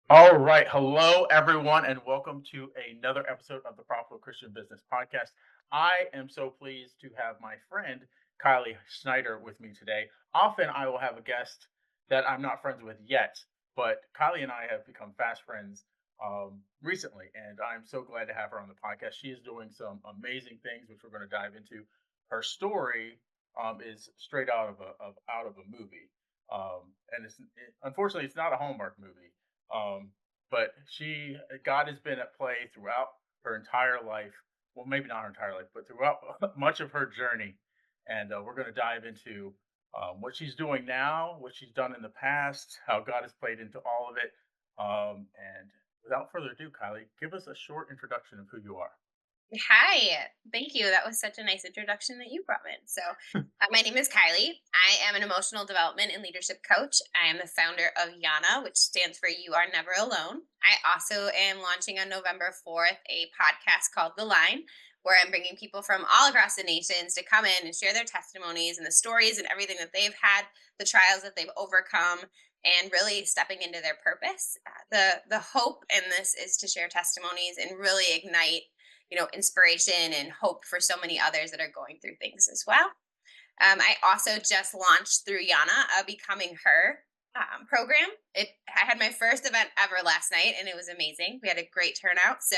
All right. Hello, everyone, and welcome to another episode of the Profitable Christian Business Podcast. I am so pleased to have my friend Kylie Schneider with me today. Often I will have a guest that I'm not friends with yet, but Kylie and I have become fast friends recently, and I'm so glad to have her on the podcast. She is doing some amazing things, which we're going to dive into. Her story is straight out of a movie, and unfortunately it's not a Hallmark movie. um, but God has been at play throughout her entire life. Well, maybe not her entire life, but throughout much of her journey. And we're going to dive into what she's doing now, what she's done in the past, how God has played into all of it. And without further ado, Kylie, give us a short introduction of who you are. Hi, thank you. That was such a nice introduction that you brought in. My name is Kylie. I am an emotional development and leadership coach. I am the founder of YANA, which stands for You Are Never Alone. I also am launching on November 4th a podcast called The Line, where I'm bringing people from all across the nations to come in and share their testimonies and the stories and everything that they've had, the trials that they've overcome, and really stepping into their purpose. The hope in this is to share testimonies and really ignite inspiration and hope for so many others that are going through things as well. I also just launched through Yana a Becoming Her program. I had my first event ever last night, and it was amazing. We had a great turnout. So,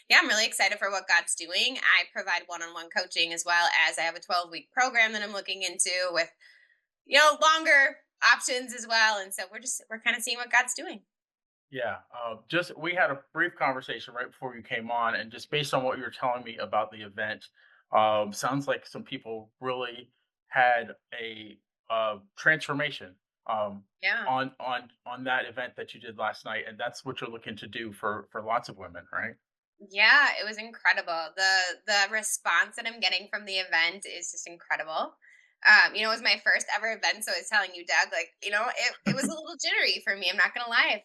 yeah, I'm really excited for what God's doing. I provide one-on-one coaching as well as I have a 12-week program that I'm looking into with longer options as well. And so we're kind of seeing what God's doing. Yeah, just we had a brief conversation right before you came on, and just based on what you were telling me about the event, sounds like some people really had a transformation Yeah. on that event that you did last night, and that's what you're looking to do for lots of women, right? Yeah, it was incredible. The response that I'm getting from the event is just incredible. It was my first ever event, so I was telling you, Doug, like, it was a little jittery for me. I'm not gonna lie.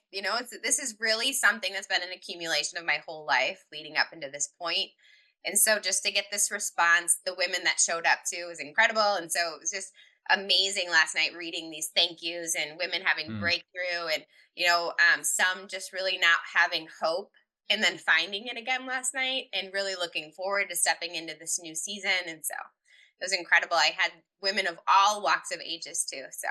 This is really something that's been an accumulation of my whole life leading up into this point. And so just to get this response, the women that showed up too was incredible. And so it was just amazing last night reading these thank yous and women having Mm, breakthrough and some just really not having hope and then finding it again last night and really looking forward to stepping into this new season. And so it was incredible. I had women of all walks of ages too. So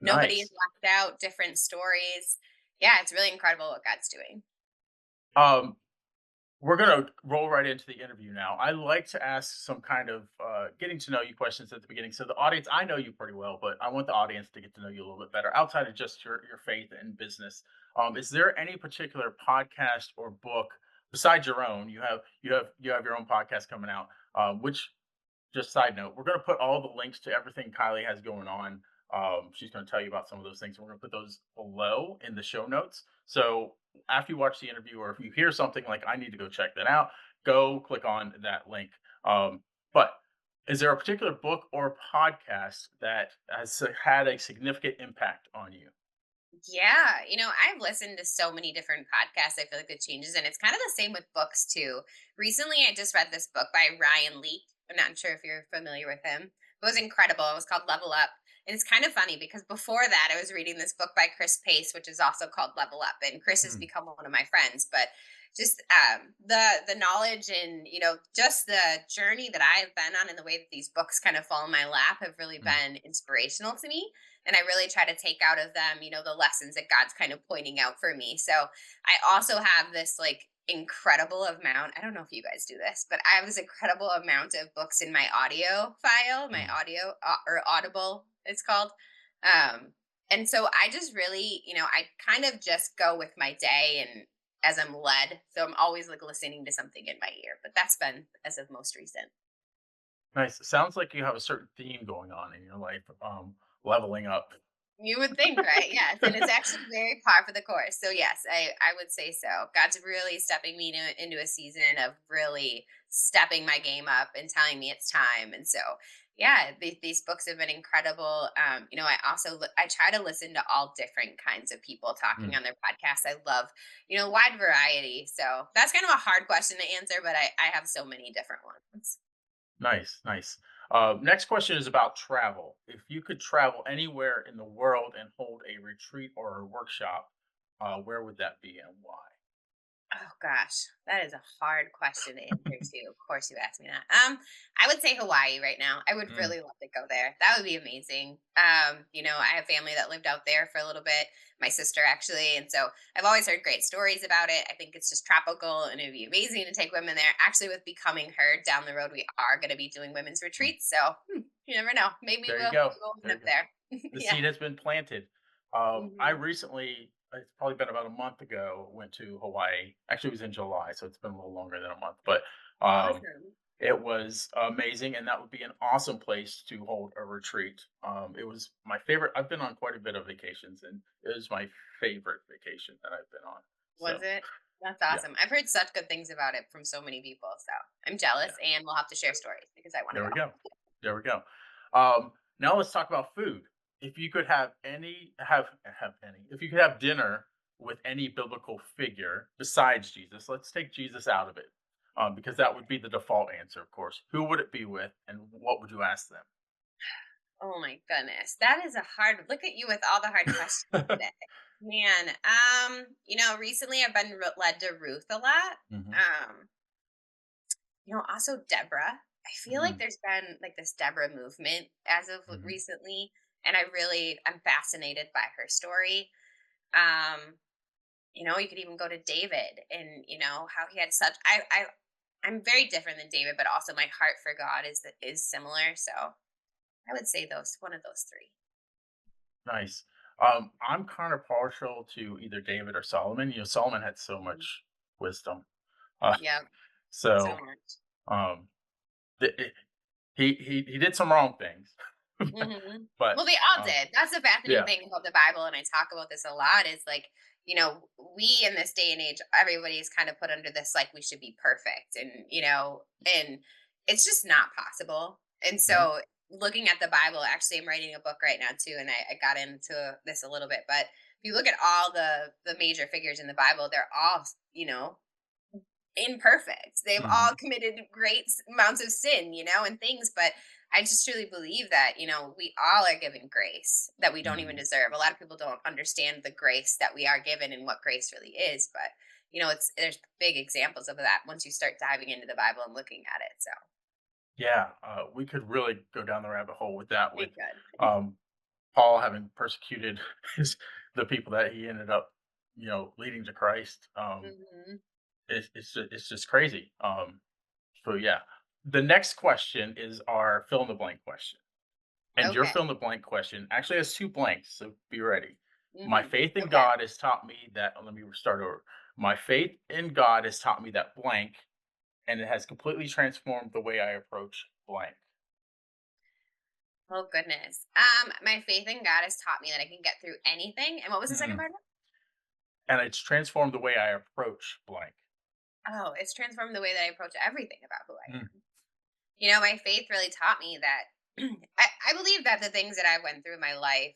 nobody is nice. left out, different stories. Yeah, it's really incredible what God's doing. Um, We're gonna roll right into the interview now. I like to ask some kind of getting to know you questions at the beginning. So the audience, I know you pretty well, but I want the audience to get to know you a little bit better outside of just your faith and business. Is there any particular podcast or book besides your own? You have your own podcast coming out. Which just side note, we're going to put all the links to everything Kylie has going on. She's going to tell you about some of those things. We're going to put those below in the show notes. So after you watch the interview, or if you hear something like I need to go check that out, go click on that link. But is there a particular book or podcast that has had a significant impact on you? Yeah, I've listened to so many different podcasts. I feel like it changes, and it's kind of the same with books too. Recently, I just read this book by Ryan Leake. I'm not sure if you're familiar with him. It was incredible. It was called Level Up. And it's kind of funny because before that, I was reading this book by Chris Pace, which is also called Level Up. And Chris has Mm, become one of my friends. But just the knowledge and just the journey that I've been on and the way that these books kind of fall in my lap have really mm, been inspirational to me, and I really try to take out of them, the lessons that God's kind of pointing out for me. So I also have this like incredible amount. I don't know if you guys do this, but I have this incredible amount of books in my audio file, my mm. audio or Audible, it's called. Um, and so I just really, I kind of just go with my day and as I'm led. So I'm always like listening to something in my ear, but that's been as of most recent. Nice. Sounds like you have a certain theme going on in your life. Leveling up. You would think, right? Yes, and it's actually very par for the course. So yes, I would say so. God's really stepping me into a season of really stepping my game up and telling me it's time. And so, yeah, these books have been incredible. I also I try to listen to all different kinds of people talking Mm. on their podcasts. I love wide variety. So that's kind of a hard question to answer, but I have so many different ones. Nice, nice. Next question is about travel. If you could travel anywhere in the world and hold a retreat or a workshop, where would that be and why? Oh gosh, that is a hard question to answer too. Of course you asked me that. I would say Hawaii right now. I would Mm, really love to go there. That would be amazing. I have family that lived out there for a little bit, my sister actually, and so I've always heard great stories about it. I think it's just tropical and it'd be amazing to take women there. Actually, with becoming her down the road, we are going to be doing women's mm. retreats, so you never know. Maybe There you we'll go. we'll There end you up go. there. The Yeah. seed has been planted. I Hmm. recently, it's probably been about a month ago, went to Hawaii. Actually, it was in July, so it's been a little longer than a month, but Awesome. it was amazing, and that would be an awesome place to hold a retreat. It was my favorite. I've been on quite a bit of vacations, and it was my favorite vacation that I've been on. Was So, it? That's yeah, awesome. I've heard such good things about it from so many people. So I'm yeah. jealous and we'll have to share stories because I want to There we go. go. There we go. Now let's talk about food. If you could if you could have dinner with any biblical figure besides Jesus, let's take Jesus out of it, because that would be the default answer, of course. Who would it be with, and what would you ask Oh my goodness. That is a hard look at you with all the hard questions them? today. Man, recently I've been led to Ruth a lot. Hmm. Um, also Deborah. I feel like Mm, there's been like this Deborah movement as of hmm. recently, and I'm fascinated by her story. Um, you could even go to David and how he had such I'm very different than David, but also my heart for God is similar. So I would say those one of those three. Nice. I'm kind of partial to either David or Solomon. Solomon had so Mhm. much wisdom. Uh, Yeah, so so much. um, th- he did some wrong things, Hmm. but Well, they all um, did. That's the fascinating yeah. thing about the Bible, and I talk about this a lot. Is like we in this day and age, everybody's kind of put under this like we should be perfect, and it's just not possible. And Mhm, so, looking at the Bible, actually, I'm writing a book right now too, and I got into this a little bit. But if you look at all the major figures in the Bible, they're all imperfect. They've all mhm, committed great amounts of sin, and things, but I just truly believe that, we all are given grace that we don't even mhm. deserve. A lot of people don't understand the grace that we are given and what grace really is, but there's big examples of that once you start diving into the Bible and looking at it. So Yeah, we could really go down the rabbit hole with that, with it could. um, Paul having persecuted his the people that he ended up, leading to Christ. Hmm. It's just crazy. So yeah, the next question is our fill in the blank question, and your Okay. fill in the blank question actually has two blanks, so be ready. My Hmm. faith in Okay. God has taught me that. Let me start over. My faith in God has taught me that blank, and it has completely transformed the way I approach blank. Oh goodness. My faith in God has taught me that I can get through anything. And what was the second Mm. part? And it's transformed the way I approach blank. Oh, it's transformed the way that I approach everything about who I Mm, am. My faith really taught me that I believe that the things that I went through in my life,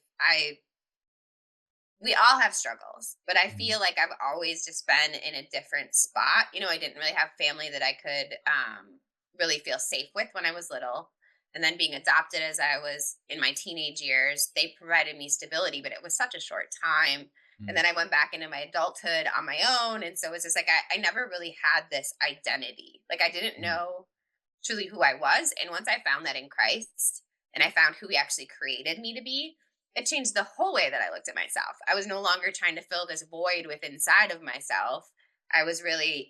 we all have struggles, but I mhm, feel like I've always just been in a different spot. I didn't really have family that I could really feel safe with when I was little. And then being adopted as I was in my teenage years, they provided me stability, but it was such a short time. And mm, then I went back into my adulthood on my own. And so it's just like I never really had this identity. Like I didn't mm, know truly who I was. And once I found that in Christ and I found who He actually created me to be, it changed the whole way that I looked at myself. I was no longer trying to fill this void with inside of myself. I was really,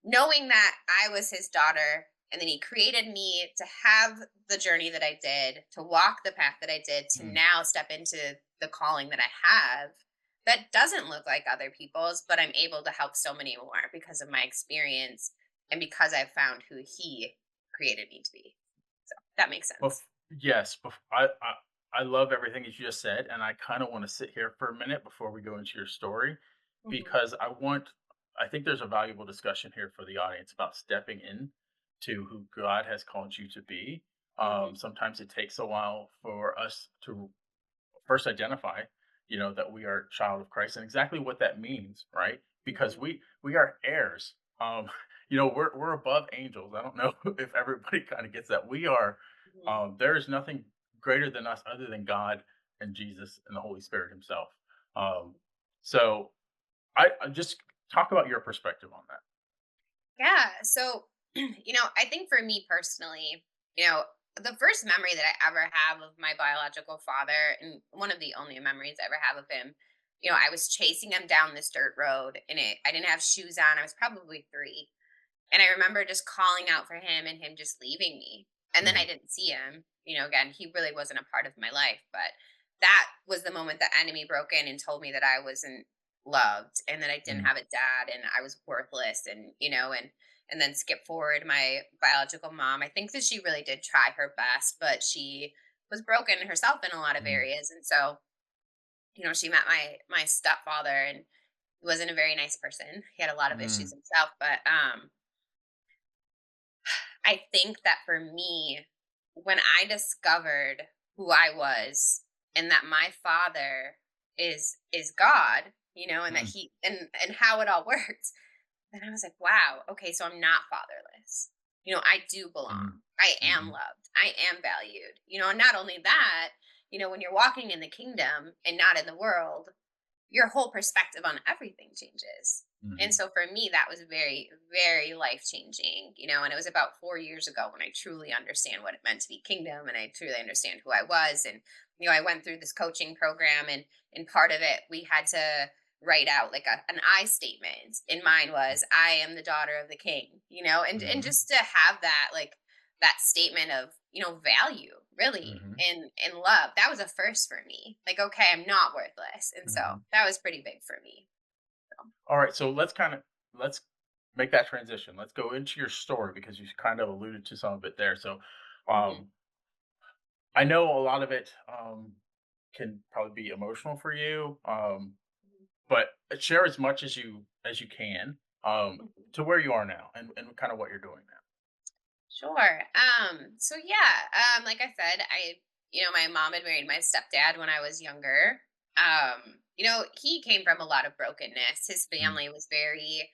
knowing that I was His daughter and then He created me to have the journey that I did, to walk the path that I did, to mm. now step into the calling that I have that doesn't look like other people's, but I'm able to help so many more because of my experience and because I've found who He created me to be. So that makes sense. Yes, I love everything that you just said, and I kind of want to sit here for a minute before we go into your story, Hmm. because I think there's a valuable discussion here for the audience about stepping in to who God has called you to be. Hmm. Sometimes it takes a while for us to first identify, that we are a child of Christ and exactly what that means, right? Because Hmm. we are heirs. We're above angels. I don't know if everybody kind of gets that. We are. Hmm. There is nothing greater than us other than God and Jesus and the Holy Spirit Himself. Um, so. I just talk about your perspective on that. Yeah. So, I think for me personally, the first memory that I ever have of my biological father, and one of the only memories I ever have of him, I was chasing him down this dirt road, and I didn't have shoes on. I was probably 3. And I remember just calling out for him and him just leaving me. And then I Mhm, didn't see him. Again, he really wasn't a part of my life. But that was the moment the enemy broke in and told me that I wasn't loved and that I didn't mhm, have a dad and I was worthless. And then skip forward, my biological mom, I think that she really did try her best, but she was broken herself in a lot of mhm, areas. And so, she met my stepfather, and he wasn't a very nice person. He had a lot of issues mm, himself, but I think that for me, when I discovered who I was and that my father is God, and that mm, he and how it all works, then I was like, wow, okay, so I'm not fatherless. I do belong. mhm, I am mhm, loved. I am valued. And not only that, when you're walking in the kingdom and not in the world, your whole perspective on everything changes. And mhm, so for me, that was very, very life changing, and it was about 4 years ago when I truly understand what it meant to be kingdom and I truly understand who I was. And, I went through this coaching program, and part of it, we had to write out like an I statement. And mine was, I am the daughter of the king, and mhm, just to have that, like, that statement of, value really mhm, and love. That was a first for me. Like, okay, I'm not worthless. And so mhm. that was pretty big for me. So, All right, so let's make that transition. Let's go into your story because you kind of alluded to some of it there. So, mhm. um, I know a lot of it can probably be emotional for you, but share as much as you can Mhm. to where you are now and kind of what you're doing now. Sure. So yeah, like I said, my mom had married my stepdad when I was younger. He came from a lot of brokenness. His Mm, family was very,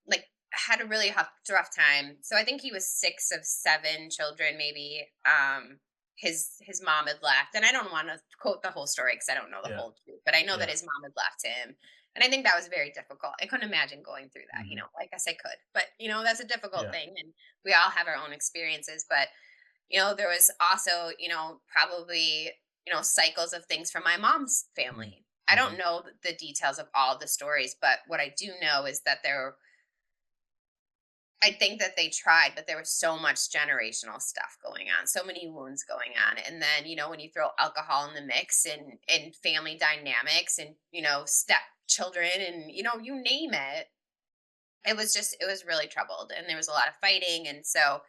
like, had a really rough time. So I think he was 6 of 7 children, maybe. His mom had left, and I don't want to quote the whole story because I don't know the yeah, whole truth, but I know that yeah, his mom had left him, and I think that was very difficult. I couldn't imagine going through that. hmm, I guess I could, but that's a difficult yeah, thing, and we all have our own experiences. But there was also, probably, cycles of things from my mom's mm, family. I hmm, don't know the details of all the stories, but what I do know is that I think that they tried, but there was so much generational stuff going on, so many wounds going on. And then, when you throw alcohol in the mix and family dynamics and, step children and, you name it, it was really troubled, and there was a lot of fighting. And so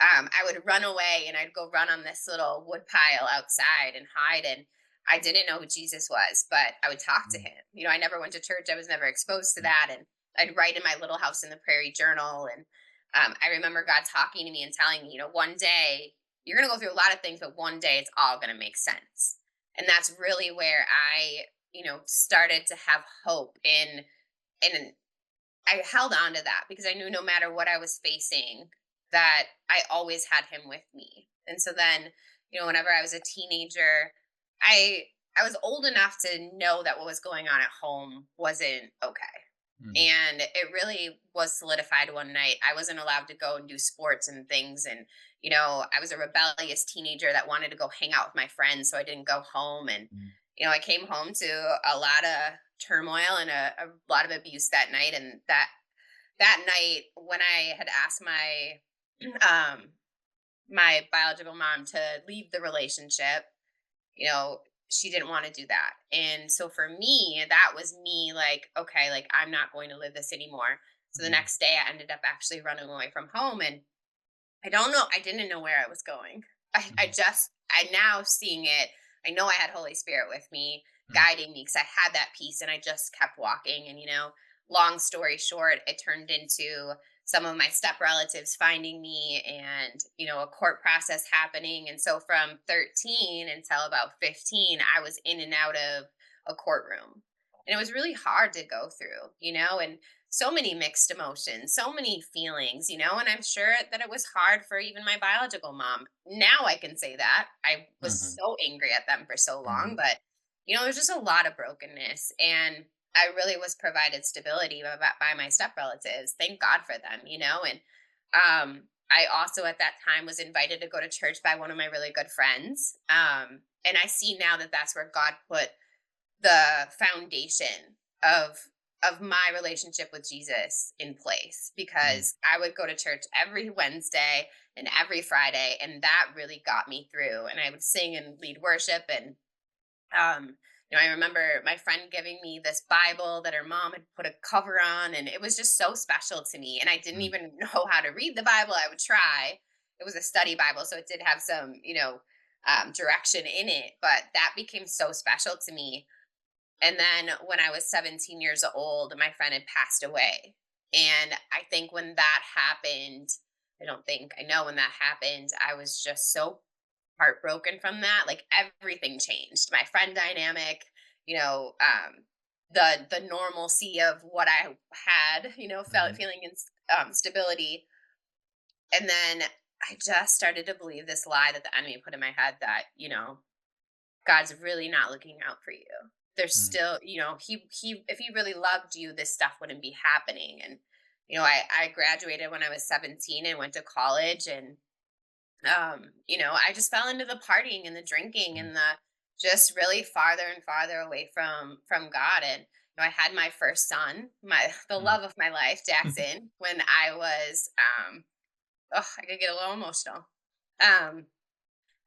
I would run away and I'd go run on this little wood pile outside and hide. And I didn't know who Jesus was, but I would talk to mm, him. I never went to church. I was never exposed to mm, that. And I'd write in my little house in the prairie journal. And I remember God talking to me and telling me, one day you're going to go through a lot of things, but one day it's all going to make sense. And that's really where I, started to have hope in I held on to that because I knew no matter what I was facing, that I always had him with me. And so then, whenever I was a teenager, I I was old enough to know that what was going on at home wasn't okay. mm, And it really was solidified one night. I wasn't allowed to go and do sports and things. And, I was a rebellious teenager that wanted to go hang out with my friends. So I didn't go home. And, mm, I came home to a lot of turmoil and a lot of abuse that night. And that night, when I had asked um, my biological mom to leave the relationship, you know, she didn't want to do that. And so for me, that was me like, okay, like, I'm not going to live this anymore. So the mm, next day I ended up actually running away from home. And I don't know, I didn't know where I was going. mhm, I now seeing it, I know I had Holy Spirit with me, mm, guiding me because I had that peace and I just kept walking. And, long story short, it turned into some of my step relatives finding me and, a court process happening. And so from 13 until about 15, I was in and out of a courtroom. And it was really hard to go through, and so many mixed emotions, so many feelings, and I'm sure that it was hard for even my biological mom. Now I can say that. I was mhm, so angry at them for so long, mhm, but there's just a lot of brokenness. And I really was provided stability by my step relatives. Thank God for them, and I also at that time was invited to go to church by one of my really good friends. And I see now that that's where God put the foundation of my relationship with Jesus in place, Mm, because I would go to church every Wednesday and every Friday, and that really got me through. And I would sing and lead worship, and um, I remember my friend giving me this Bible that her mom had put a cover on, and it was just so special to me. And I didn't mm, even know how to read the Bible. I would try. It was a study Bible, so it did have some, direction in it, but that became so special to me. And then when I was 17 years old, my friend had passed away. And I think when that happened, I know when that happened, I was just so heartbroken from that. Like everything changed. My friend dynamic, you know, um, the normalcy of what I had, felt mhm, feeling in stability. And then I just started to believe this lie that the enemy put in my head that, God's really not looking out for you. There's mm, still, he if he really loved you, this stuff wouldn't be happening. And I graduated when I was 17 and went to college, and I just fell into the partying and the drinking mm, and the just really farther and farther away from God. And I had my first son, the mm, love of my life, Jackson, when I was I could get a little emotional. Um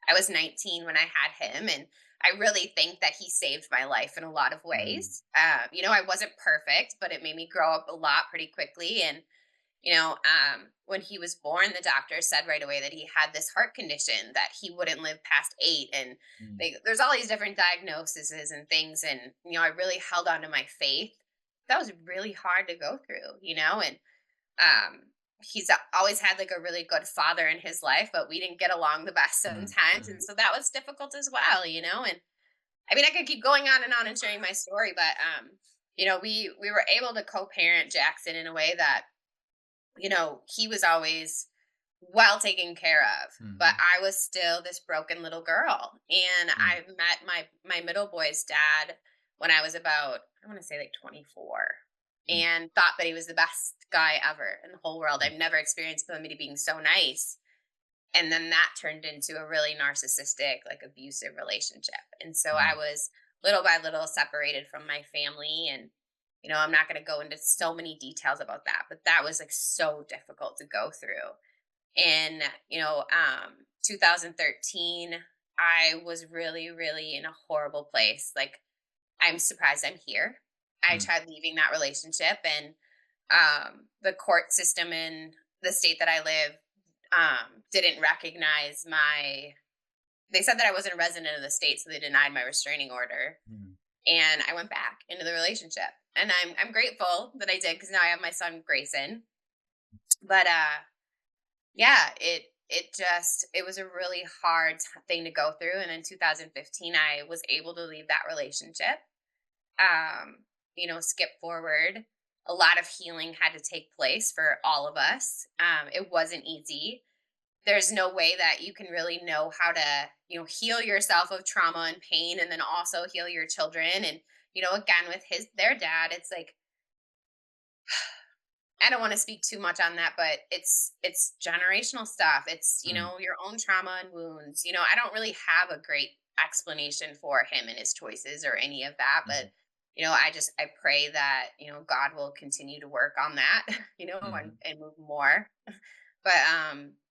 I was 19 when I had him, and I really think that he saved my life in a lot of mm, ways. I wasn't perfect, but it made me grow up a lot pretty quickly. And when he was born, the doctor said right away that he had this heart condition that he wouldn't live past 8. And mm, there's all these different diagnoses and things. And, I really held on to my faith. That was really hard to go through, and um, he's always had like a really good father in his life, but we didn't get along the best mm, sometimes. mm, And so that was difficult as well, and I mean, I could keep going on and on and sharing my story, but, we were able to co-parent Jackson in a way that he was always well taken care of, but mhm, I was still this broken little girl. And mm, I met my middle boy's dad when I was about, I want to say like 24, mm, and thought that he was the best guy ever in the whole world. mm, I've never experienced somebody being so nice. And then that turned into a really narcissistic, like abusive relationship. And so I mm, was little by little separated from my family. And, I'm not going to go into so many details about that, but that was like so difficult to go through. In, 2013, I was really, really in a horrible place. Like, I'm surprised I'm here. I mm, tried leaving that relationship, and the court system in the state that I live didn't recognize my. They said that I wasn't a resident of the state, so they denied my restraining order. mm, And I went back into the relationship, and I'm grateful that I did, because now I have my son Grayson. But yeah, it was a really hard thing to go through. And in 2015, I was able to leave that relationship. Skip forward. A lot of healing had to take place for all of us. It wasn't easy. There's no way that you can really know how to, heal yourself of trauma and pain, and then also heal your children. And, again, with their dad, it's like, I don't want to speak too much on that, but it's generational stuff. It's, mm, your own trauma and wounds. I don't really have a great explanation for him and his choices or any of that, but mhm, I pray that, God will continue to work on that, mhm, and move more. But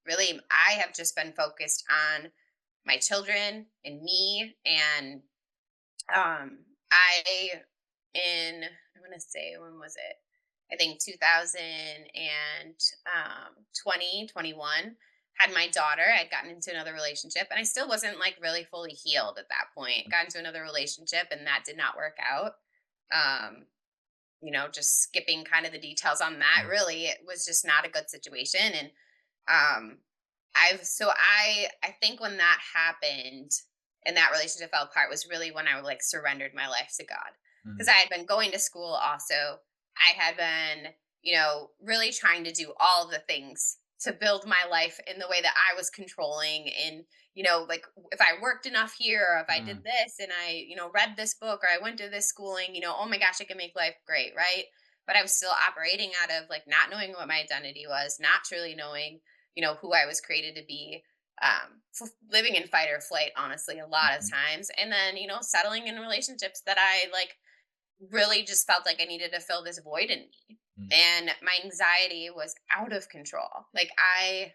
really I have just been focused on my children and me. And I I want to say, when was it? I think 2021, had my daughter. I'd gotten into another relationship, and I still wasn't like really fully healed at that point. Got into another relationship, and that did not work out. Um, just skipping kind of the details on that, mm, really, it was just not a good situation. And um I think when that happened and that relationship fell apart was really when I like surrendered my life to God. Because mm, I had been going to school also. I had been, really trying to do all of the things to build my life in the way that I was controlling. And, like if I worked enough here, or if I did Mm, this and I, read this book, or I went to this schooling, oh my gosh, I can make life great, right? But I was still operating out of like not knowing what my identity was, not truly knowing, who I was created to be. Living in fight or flight, honestly, a lot of mhm, times. And then, settling in relationships that I like really just felt like I needed to fill this void in me. mm, And my anxiety was out of control. Like I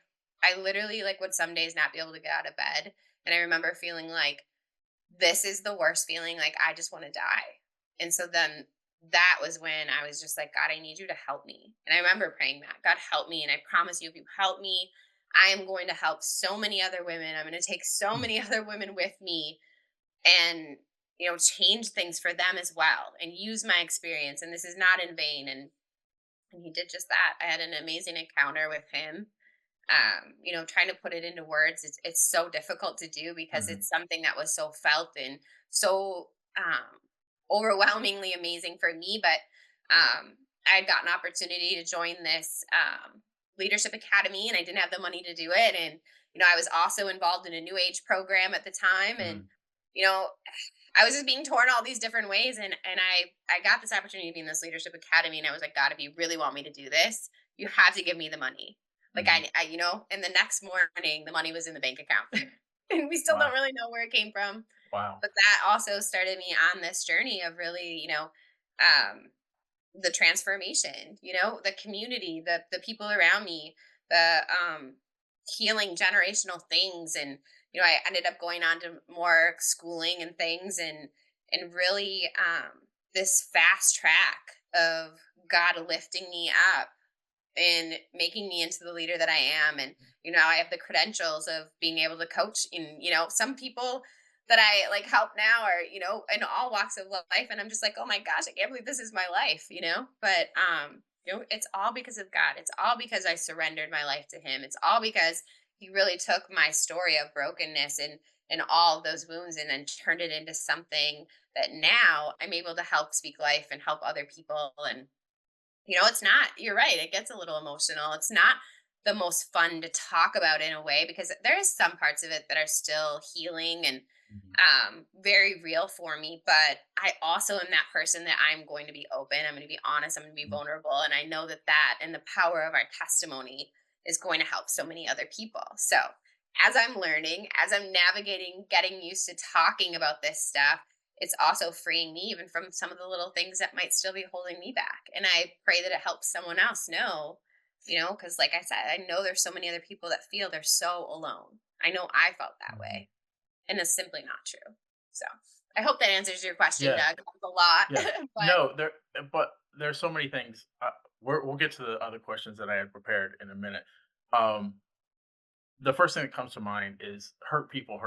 literally like would some days not be able to get out of bed. And I remember feeling like this is the worst feeling. Like I just want to die. And so then that was when I was just like, God, I need you to help me. And I remember praying that, God, help me. And I promise you, if you help me, I am going to help so many other women. I'm going to take so mm, many other women with me and change things for them as well and use my experience, and this is not in vain. And he did just that. I had an amazing encounter with him. Trying to put it into words, it's so difficult to do because mhm, it's something that was so felt and so overwhelmingly amazing for me. But I had got an opportunity to join this leadership academy, and I didn't have the money to do it. And I was also involved in a new age program at the time. And mm, you know I was just being torn all these different ways. And I got this opportunity to be in this leadership academy, and I was like, God, if you really want me to do this, you have to give me the money. Like mhm. and the next morning the money was in the bank account. And we still don't Wow, really know where it came from. wow. But that also started me on this journey of really, um the transformation, the community, the people around me, the healing generational things. And I ended up going on to more schooling and things, and really this fast track of God lifting me up and making me into the leader that I am. And, I have the credentials of being able to coach. And, some people that I like help now are, in all walks of life. And I'm just like, oh my gosh, I can't believe this is my life. But, it's all because of God. It's all because I surrendered my life to Him. It's all because He really took my story of brokenness and all of those wounds and then turned it into something that now I'm able to help speak life and help other people. And it's not, you're right, it gets a little emotional. It's not the most fun to talk about in a way because there is some parts of it that are still healing and Mhm, very real for me. But I also am that person that I'm going to be open, I'm going to be honest, I'm going to be mhm, vulnerable. And I know that and the power of our testimony is going to help so many other people. So as I'm learning, as I'm navigating, getting used to talking about this stuff, it's also freeing me even from some of the little things that might still be holding me back. And I pray that it helps someone else know, because like I said, I know there's so many other people that feel they're so alone. I know I felt that mhm. way, and it's simply not true. So I hope that answers your question, Yeah, Doug. That was a lot, yeah. but No, but there's so many things. We'll get to the other questions that I had prepared in a minute. Um, the first thing that comes to mind is hurt people,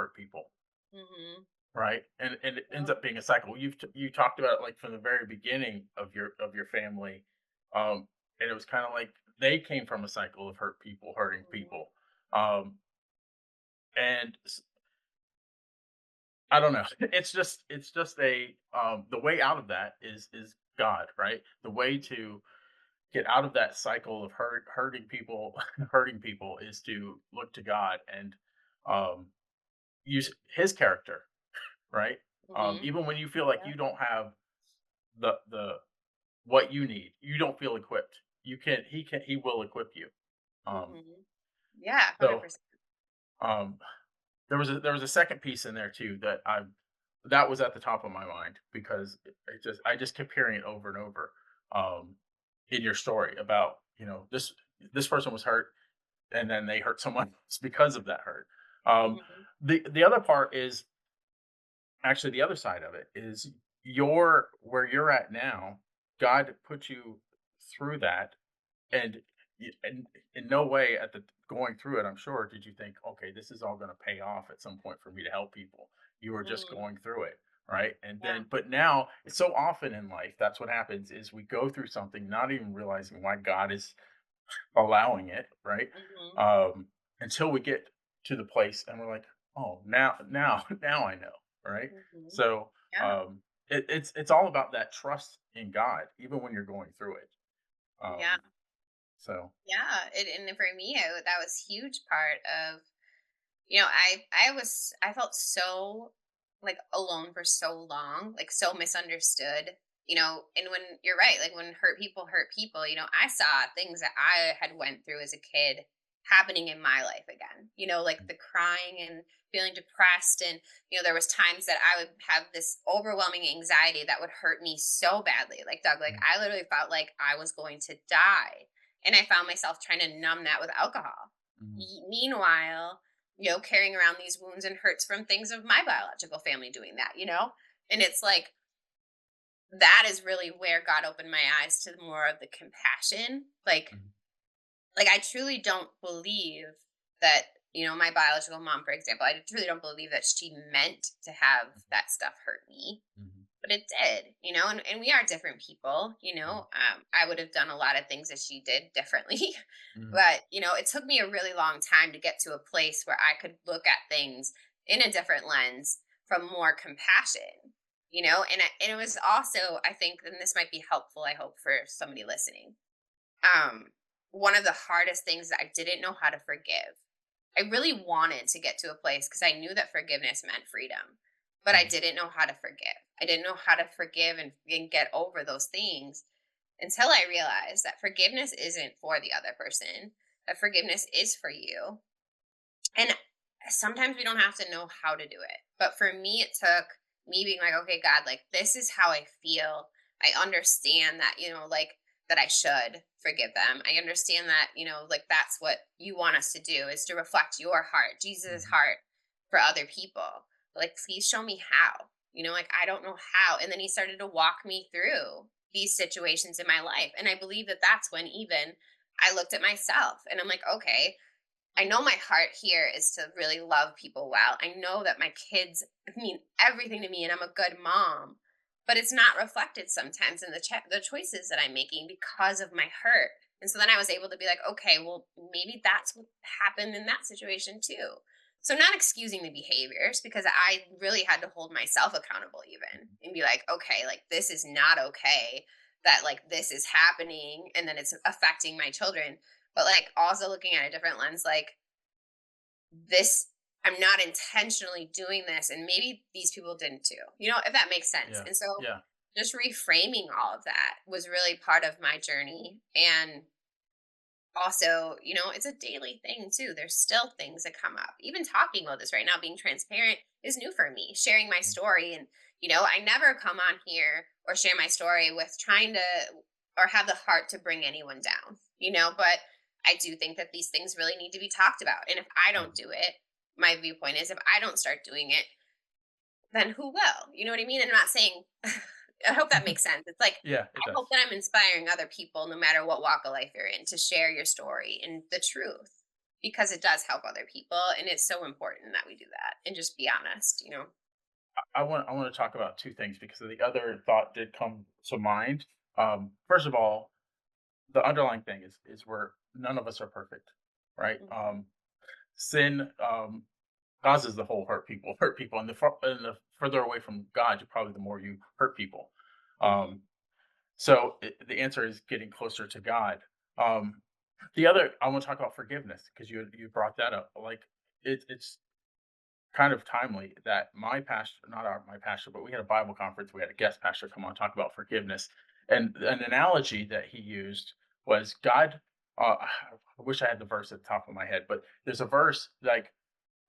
hmm right? And it ends yep. up being a cycle. You talked about it like from the very beginning of your family, and it was kind of like they came from a cycle of hurt people hurting hmm people, um, and I don't know. It's just a the way out of that is God, right? The way to get out of that cycle of hurting people hurting people is to look to God and um use his character, right? hmm Even when you feel like you Yep. don't have the what you need, you don't feel equipped. He will equip you. Um hmm Yeah, so 100%. um there was a second piece in there too that was at the top of my mind because I just kept hearing it over and over in your story about this person was hurt and then they hurt someone else because of that hurt. hmm The other part is actually the other side of it is your where you're at now. God put you through that, and and in no way at the going through it, I'm sure, did you think, okay, this is all going to pay off at some point for me to help people. You were just hmm going through it, right? And Yeah. then, but now, it's so often in life that's what happens is we go through something, not even realizing why God is allowing it, right? hmm Um, until we get to the place and we're like, oh, now I know, right? hmm So Yeah. it's all about that trust in God, even when you're going through it. Yeah. Um, So, Yeah, and for me, that was huge part of, I felt so like alone for so long, like so misunderstood. And when you're right, like when hurt people, I saw things that I had went through as a kid happening in my life again. Like the crying and feeling depressed, and there was times that I would have this overwhelming anxiety that would hurt me so badly. Like Doug, like mm, I literally felt like I was going to die, and I found myself trying to numb that with alcohol. mm, Meanwhile, carrying around these wounds and hurts from things of my biological family doing that. And it's like that is really where God opened my eyes to more of the compassion. mm, Like I truly don't believe that, my biological mom, for example, I truly don't believe that she meant to have that stuff hurt me, mhm, but it did, and we are different people. mm, I would have done a lot of things that she did differently. mm, But it took me a really long time to get to a place where I could look at things in a different lens from more compassion. And it was also, I think, and this might be helpful, I hope, for somebody listening. um One of the hardest things that I didn't know how to forgive. I really wanted to get to a place because I knew that forgiveness meant freedom, but I mm, didn't know how to forgive. I didn't know how to forgive and get over those things until I realized that forgiveness isn't for the other person, that forgiveness is for you. And sometimes we don't have to know how to do it. But for me, it took me being like, okay, God, like, this is how I feel. I understand that, like, that I should forgive them. I understand that, like, that's what you want us to do, is to reflect your heart, Jesus' mhm, heart for other people. Like, please show me how. Like, I don't know how. And then he started to walk me through these situations in my life. And I believe that that's when even I looked at myself and I'm like, okay, I know my heart here is to really love people well. I know that my kids mean everything to me and I'm a good mom, but it's not reflected sometimes in the choices that I'm making because of my hurt. And so then I was able to be like, okay, well, maybe that's what happened in that situation too. So not excusing the behaviors, because I really had to hold myself accountable even and be like, okay, like this is not okay that like this is happening and then it's affecting my children, but like also looking at a different lens, like this, I'm not intentionally doing this and maybe these people didn't too, if that makes sense. yeah, And so yeah, just reframing all of that was really part of my journey. And also, it's a daily thing too. There's still things that come up. Even talking about this right now, being transparent is new for me, sharing my mm, story. And, I never come on here or share my story with trying to or have the heart to bring anyone down, but I do think that these things really need to be talked about. And if I don't mhm, do it, my viewpoint is if I don't start doing it, then who will? You know what I mean? And I'm not saying, I hope that makes sense. It's like, yeah, it I hope does. that I'm inspiring other people, no matter what walk of life you're in, to share your story and the truth, because it does help other people. And it's so important that we do that and just be honest. I want to talk about two things because the other thought did come to mind. First of all, the underlying thing is where none of us are perfect, right? Hmm. Sin causes the whole hurt people, and the further away from God, you probably the more you hurt people. Hmm. Um, so the answer is getting closer to God. Um, the other, I want to talk about forgiveness because you brought that up. Like it's kind of timely that my pastor, not my pastor, but we had a Bible conference. We had a guest pastor come on talk about forgiveness, and an analogy that he used was God. I wish I had the verse at the top of my head, but there's a verse like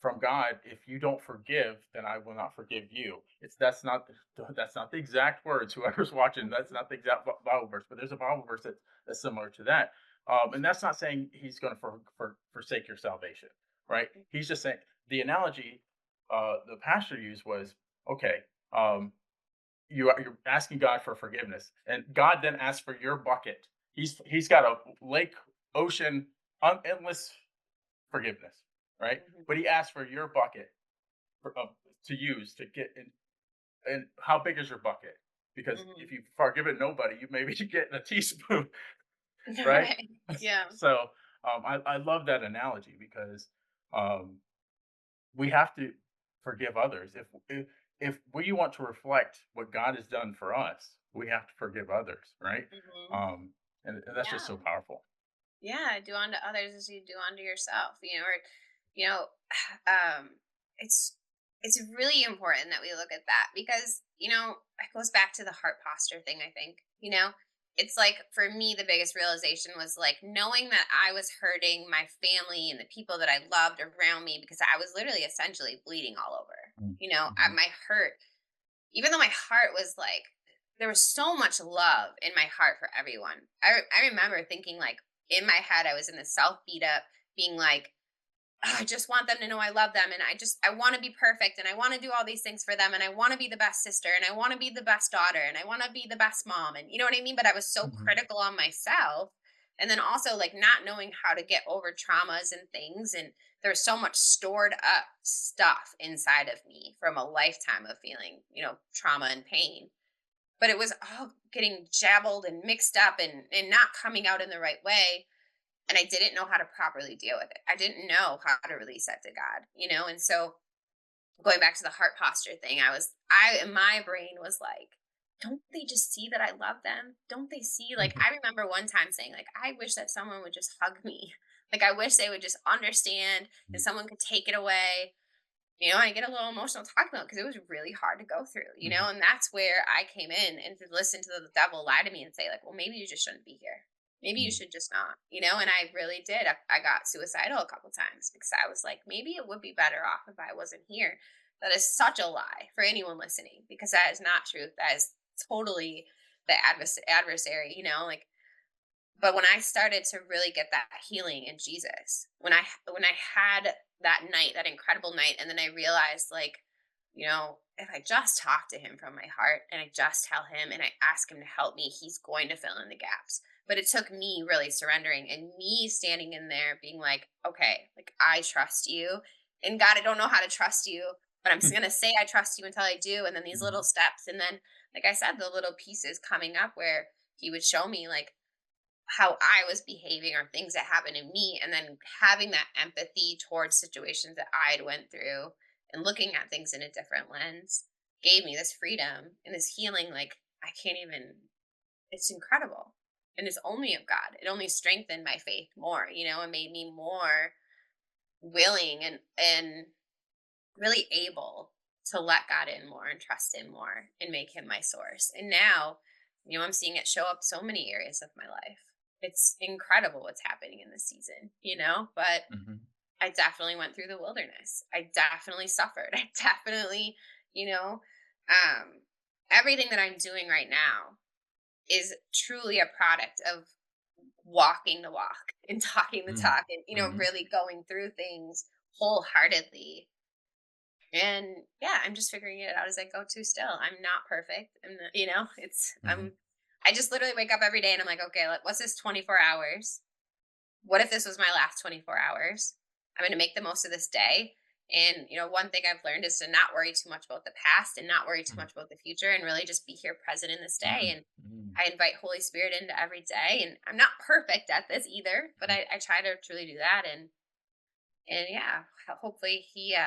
from God, if you don't forgive, then I will not forgive you. That's not the exact words. Whoever's watching, that's not the exact Bible verse, but there's a Bible verse that's similar to that. And that's not saying He's going to forsake your salvation, right? He's just saying the analogy the pastor used was okay. Um, you're asking God for forgiveness, and God then asks for your bucket. He's got a lake, ocean, endless forgiveness, right? Hmm. But he asked for your bucket to use to get in. And how big is your bucket? Because Hmm. if you forgive it nobody, you maybe should get in a teaspoon, right? Right. Yeah. So I love that analogy because um, we have to forgive others. If we want to reflect what God has done for us, we have to forgive others, right? Hmm. Um, and that's just so Yeah. powerful. Yeah, do unto others as you do unto yourself, or, you know, um, it's it's really important that we look at that because, it goes back to the heart posture thing, I think, it's like for me, the biggest realization was like knowing that I was hurting my family and the people that I loved around me because I was literally essentially bleeding all over. Mm-hmm. My hurt, even though my heart was like, there was so much love in my heart for everyone. I remember thinking like in my head, I was in the self beat up, being like, "Oh, I just want them to know I love them. And I want to be perfect. And I want to do all these things for them. And I want to be the best sister. And I want to be the best daughter. And I want to be the best mom." And you know what I mean? But I was so Hmm. critical on myself. And then also like not knowing how to get over traumas and things. And there's so much stored up stuff inside of me from a lifetime of feeling, trauma and pain. But it was all getting jabbled and mixed up and not coming out in the right way, and I didn't know how to properly deal with it. I didn't know how to release that to God, and so going back to the heart posture thing, I in my brain was like, don't they just see that I love them? Don't they see, like, Hmm. I remember one time saying like, I wish that someone would just hug me. Like I wish they would just understand and someone could take it away. I get a little emotional talking about because it was really hard to go through, Hmm. and that's where I came in and to listen to the devil lie to me and say, like, well, maybe you just shouldn't be here. Maybe you should just not, and I really did. I got suicidal a couple times because I was like, maybe it would be better off if I wasn't here. That is such a lie for anyone listening because that is not truth. That is totally the adversary, like, but when I started to really get that healing in Jesus, when I had that night, that incredible night, and then I realized like, if I just talk to him from my heart and I just tell him and I ask him to help me, he's going to fill in the gaps. But it took me really surrendering and me standing in there being like, okay, like I trust you. And God, I don't know how to trust you, but I'm just gonna say I trust you until I do. And then these little Hmm. steps. And then, like I said, the little pieces coming up where he would show me like how I was behaving or things that happened to me, and then having that empathy towards situations that I'd went through and looking at things in a different lens gave me this freedom and this healing like I can't even, it's incredible. And it's only of God. It only strengthened my faith more, and made me more willing and really able to let God in more and trust him more and make him my source. And now, I'm seeing it show up so many areas of my life. It's incredible what's happening in this season, but Hmm. I definitely went through the wilderness. I definitely suffered. I definitely, you know, um, everything that I'm doing right now is truly a product of walking the walk and talking the talk and, Hmm. really going through things wholeheartedly. And yeah, I'm just figuring it out as I go too still. I'm not perfect. Hmm. I just literally wake up every day and I'm like, okay, like, what's this 24 hours? What if this was my last 24 hours? I'm going to make the most of this day. And, one thing I've learned is to not worry too much about the past and not worry too much about the future and really just be here present in this day. And Hmm. I invite Holy Spirit into every day. And I'm not perfect at this either, but I try to truly do that. And yeah, hopefully he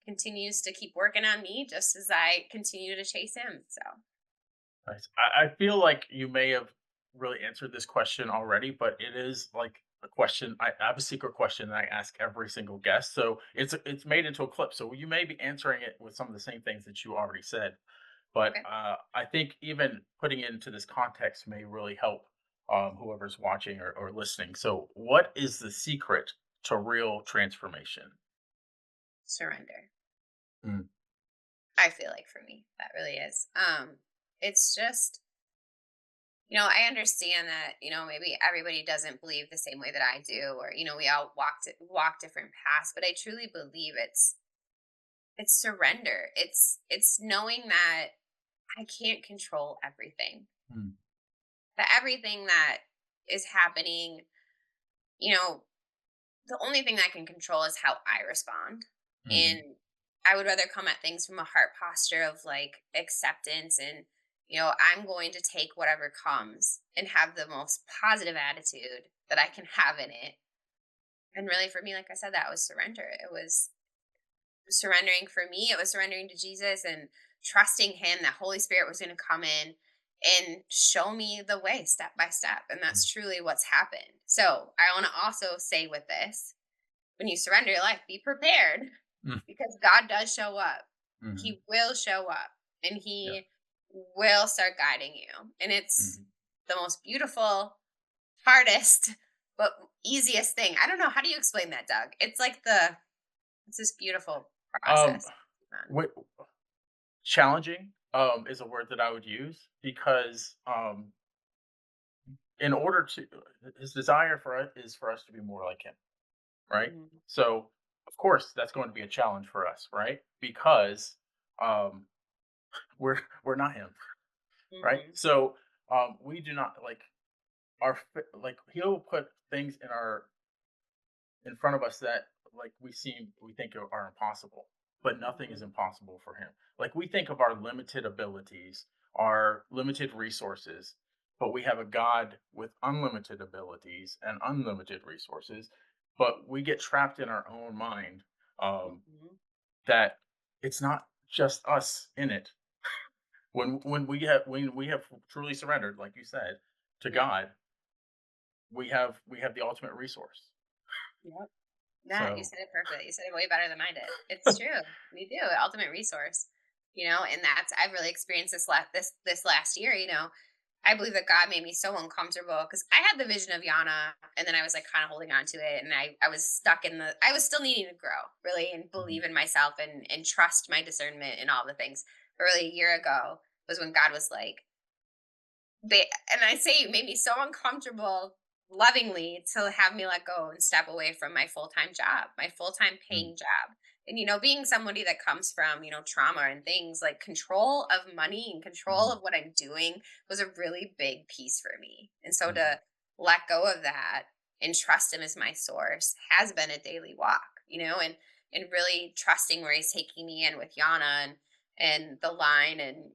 continues to keep working on me just as I continue to chase him. So Nice. I feel like you may have really answered this question already, but it is like a question. I have a secret question that I ask every single guest. So it's made into a clip. So you may be answering it with some of the same things that you already said. But okay. I think even putting it into this context may really help whoever's watching or listening. So, what is the secret to real transformation? Surrender. Mm. I feel like for me, that really is. It's just, I understand that, maybe everybody doesn't believe the same way that I do, or, we all walk different paths, but I truly believe it's surrender. It's knowing that I can't control everything. Mm. That everything that is happening, you know, the only thing I can control is how I respond. Hmm. And I would rather come at things from a heart posture of like acceptance and, I'm going to take whatever comes and have the most positive attitude that I can have in it. And really for me, like I said, that was surrender. It was surrendering for me. It was surrendering to Jesus and trusting him that Holy Spirit was going to come in and show me the way step by step. And Mm, that's truly what's happened. So I want to also say with this, when you surrender your life, be prepared mm, because God does show up. mhm. He will show up and Yeah. he will start guiding you. And it's Mhm. the most beautiful, hardest, but easiest thing. I don't know. How do you explain that, Doug? It's this beautiful Um, process. Man. wait, challenging, is a word that I would use because, in order to his desire for us is for us to be more like him, right? Mhm. So, of course, that's going to be a challenge for us, right? Because, um, we're not him, right? Mhm. So, we do not like like he'll put things in front of us that like we think are impossible, but nothing is Mhm. impossible for him. Like we think of our limited abilities, our limited resources, but we have a God with unlimited abilities and unlimited resources. But we get trapped in our own mind, Mhm. that it's not just us in it. When we have truly surrendered, like you said, to Yep. God, we have the ultimate resource. Yep. That you So said it perfectly. You said it way better than I did. It's true. We do. Ultimate resource. And that's I've really experienced this last year, I believe that God made me so uncomfortable because I had the vision of Yana and then I was like kind of holding on to it and I was stuck I was still needing to grow really and mhm, believe in myself and trust my discernment and all the things. But really a year ago was when God was like, they and I say it made me so uncomfortable lovingly to have me let go and step away from my full-time job, my full-time mm, paying job. And being somebody that comes from, trauma and things like control of money and control mhm, of what I'm doing was a really big piece for me. And so mhm, to let go of that and trust him as my source has been a daily walk, and really trusting where he's taking me in with Yana and the line and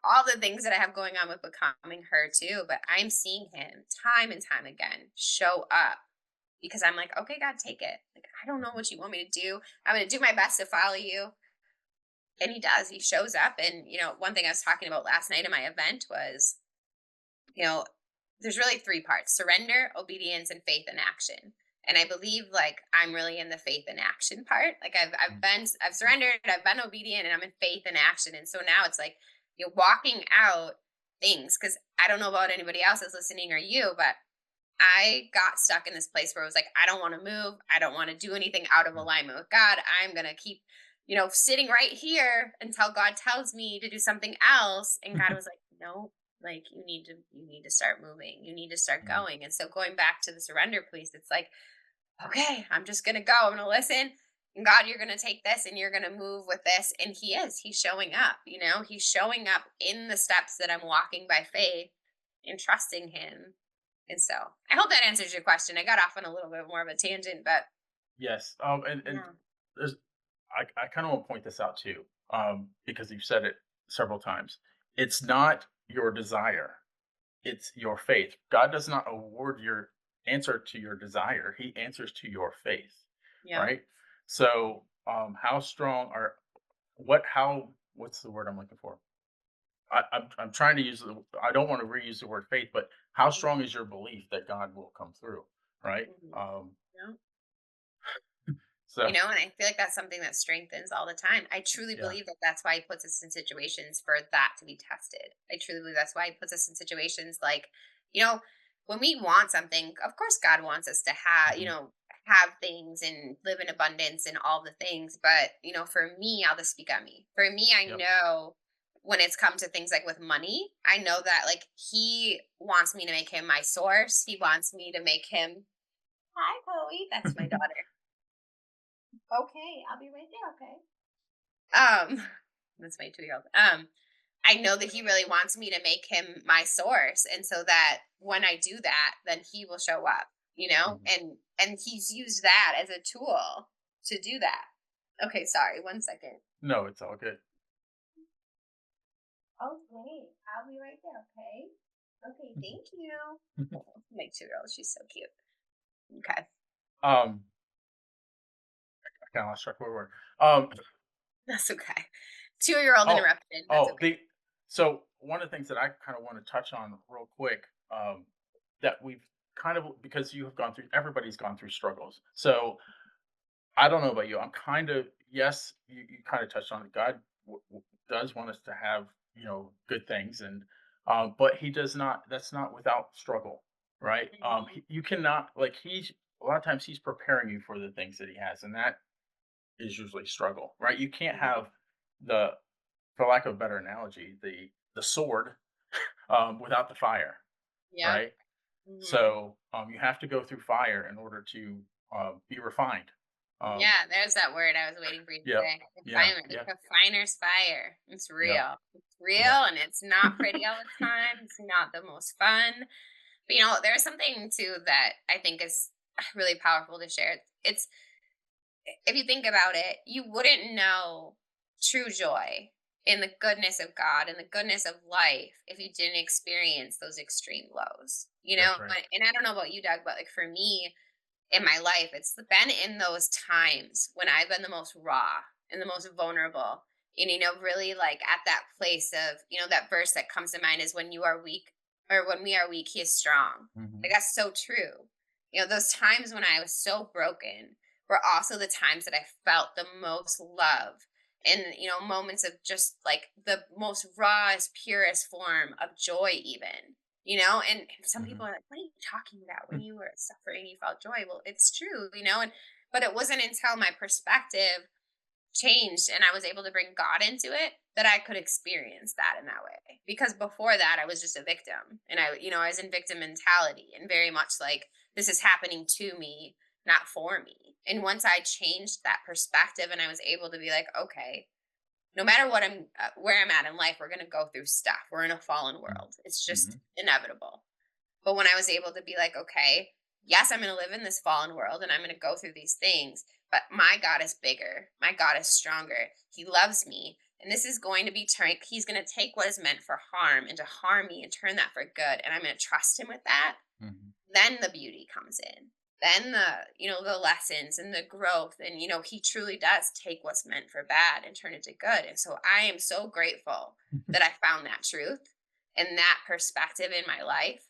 all the things that I have going on with becoming her too, but I'm seeing him time and time again show up because I'm like, okay, God, take it. Like, I don't know mhm, what you want me to do. I'm going to do my best to follow you. And he does. He shows up. And one thing I was talking about last night at my event was, you know there's really three parts: surrender, obedience, and faith and action. And I believe like I'm really in the faith and action part. Like mm, I've mhm, surrendered, I've been obedient, and I'm in faith and action. And so now it's like you're walking out things, because I don't know about anybody else that's listening or you, but I got stuck in this place where I was like, I don't want to move. I don't want to do anything out of mm, alignment with God. I'm going to keep, sitting right here until God tells me to do something else. And God was like, no, like you need to start moving. You need to start mhm, going. And so going back to the surrender place, it's like, okay, I'm just going to go. I'm going to listen. And God, you're going to take this and you're going to move with this. And he's showing up, he's showing up in the steps that I'm walking by faith and trusting him. And so I hope that answers your question. I got off on a little bit more of a tangent, but yes, and yeah. there's I kind of want to point this out too, because you've said it several times. It's not your desire; it's your faith. God does not award your answer to your desire; He answers to your faith, Yeah. right? So, how strong are what? How? What's the word I'm looking for? I'm trying to use the. I don't want to reuse the word faith, but how Mhm. strong is your belief that God will come through, right? Mhm. Yeah. So And I feel like that's something that strengthens all the time. I truly yeah. believe that that's why he puts us in situations for that to be tested. I truly believe that's why he puts us in situations like, you know, when we want something, of course God wants us to Mhm, have things and live in abundance and all the things. But, for me, I'll just speak on me. For me, I yep. know when it's come to things like with money, I know that like he wants me to make him my source. He wants me to make him. Hi, Chloe. That's my daughter. Okay, I'll be right there, okay? That's my 2-year-old. I know that he really wants me to make him my source, and so that when I do that, then he will show up, Mhm. and he's used that as a tool to do that. Okay, sorry, 1 second. No, it's all good. Okay, I'll be right there, okay? Okay, Mhm. thank you. My 2-year-old, she's so cute. Okay, Um, I kinda lost track of where we were. that's okay. 2-year-old Oh, interrupted, that's oh, okay. So one of the things that I kind of want to touch on real quick, that we've kind of, because you have gone through, everybody's gone through struggles. So I don't know about you. I'm kind of, yes, you kind of touched on it. God does want us to have, good things, and but He does not. That's not without struggle, right? Mhm. You cannot, like, He's a lot of times He's preparing you for the things that He has, and that is usually struggle, right? You can't Mhm. have the, for lack of a better analogy, the sword without the fire, Yep. right? Mhm. So you have to go through fire in order to be refined. Um, Yeah, there's that word I was waiting for you to yep, say. yeah, Refinement, yeah, the refiner's fire. It's yep, real. It's yeah. real and it's not pretty all the time. It's not the most fun. But there's something too that I think is really powerful to share. It's if you think about it, you wouldn't know true joy in the goodness of God and the goodness of life if you didn't experience those extreme lows. That's right. And I don't know about you, Doug, but like for me, in my life, it's been in those times when I've been the most raw and the most vulnerable. And, really like at that place of, that verse that comes to mind is when you are weak or when we are weak, he is strong. Like Hmm. that's so true. Those times when I was so broken were also the times that I felt the most love and, moments of just like the most rawest, purest form of joy, even and some people Hmm. are like, what are you talking about? When you were suffering, you felt joy. Well, it's true, but it wasn't until my perspective changed and I was able to bring God into it that I could experience that in that way. Because before that, I was just a victim and I was in victim mentality and very much like this is happening to me, not for me. And once I changed that perspective and I was able to be like, okay, no matter what where I'm at in life, we're going to go through stuff. We're in a fallen world. It's just Hmm. inevitable. But when I was able to be like, okay, yes, I'm going to live in this fallen world and I'm going to go through these things, but my God is bigger. My God is stronger. He loves me. And this is going to be he's going to take what is meant for harm and to harm me and turn that for good. And I'm going to trust him with that. Hmm. Then the beauty comes in. Then the lessons and the growth. And, he truly does take what's meant for bad and turn it to good. And so I am so grateful that I found that truth and that perspective in my life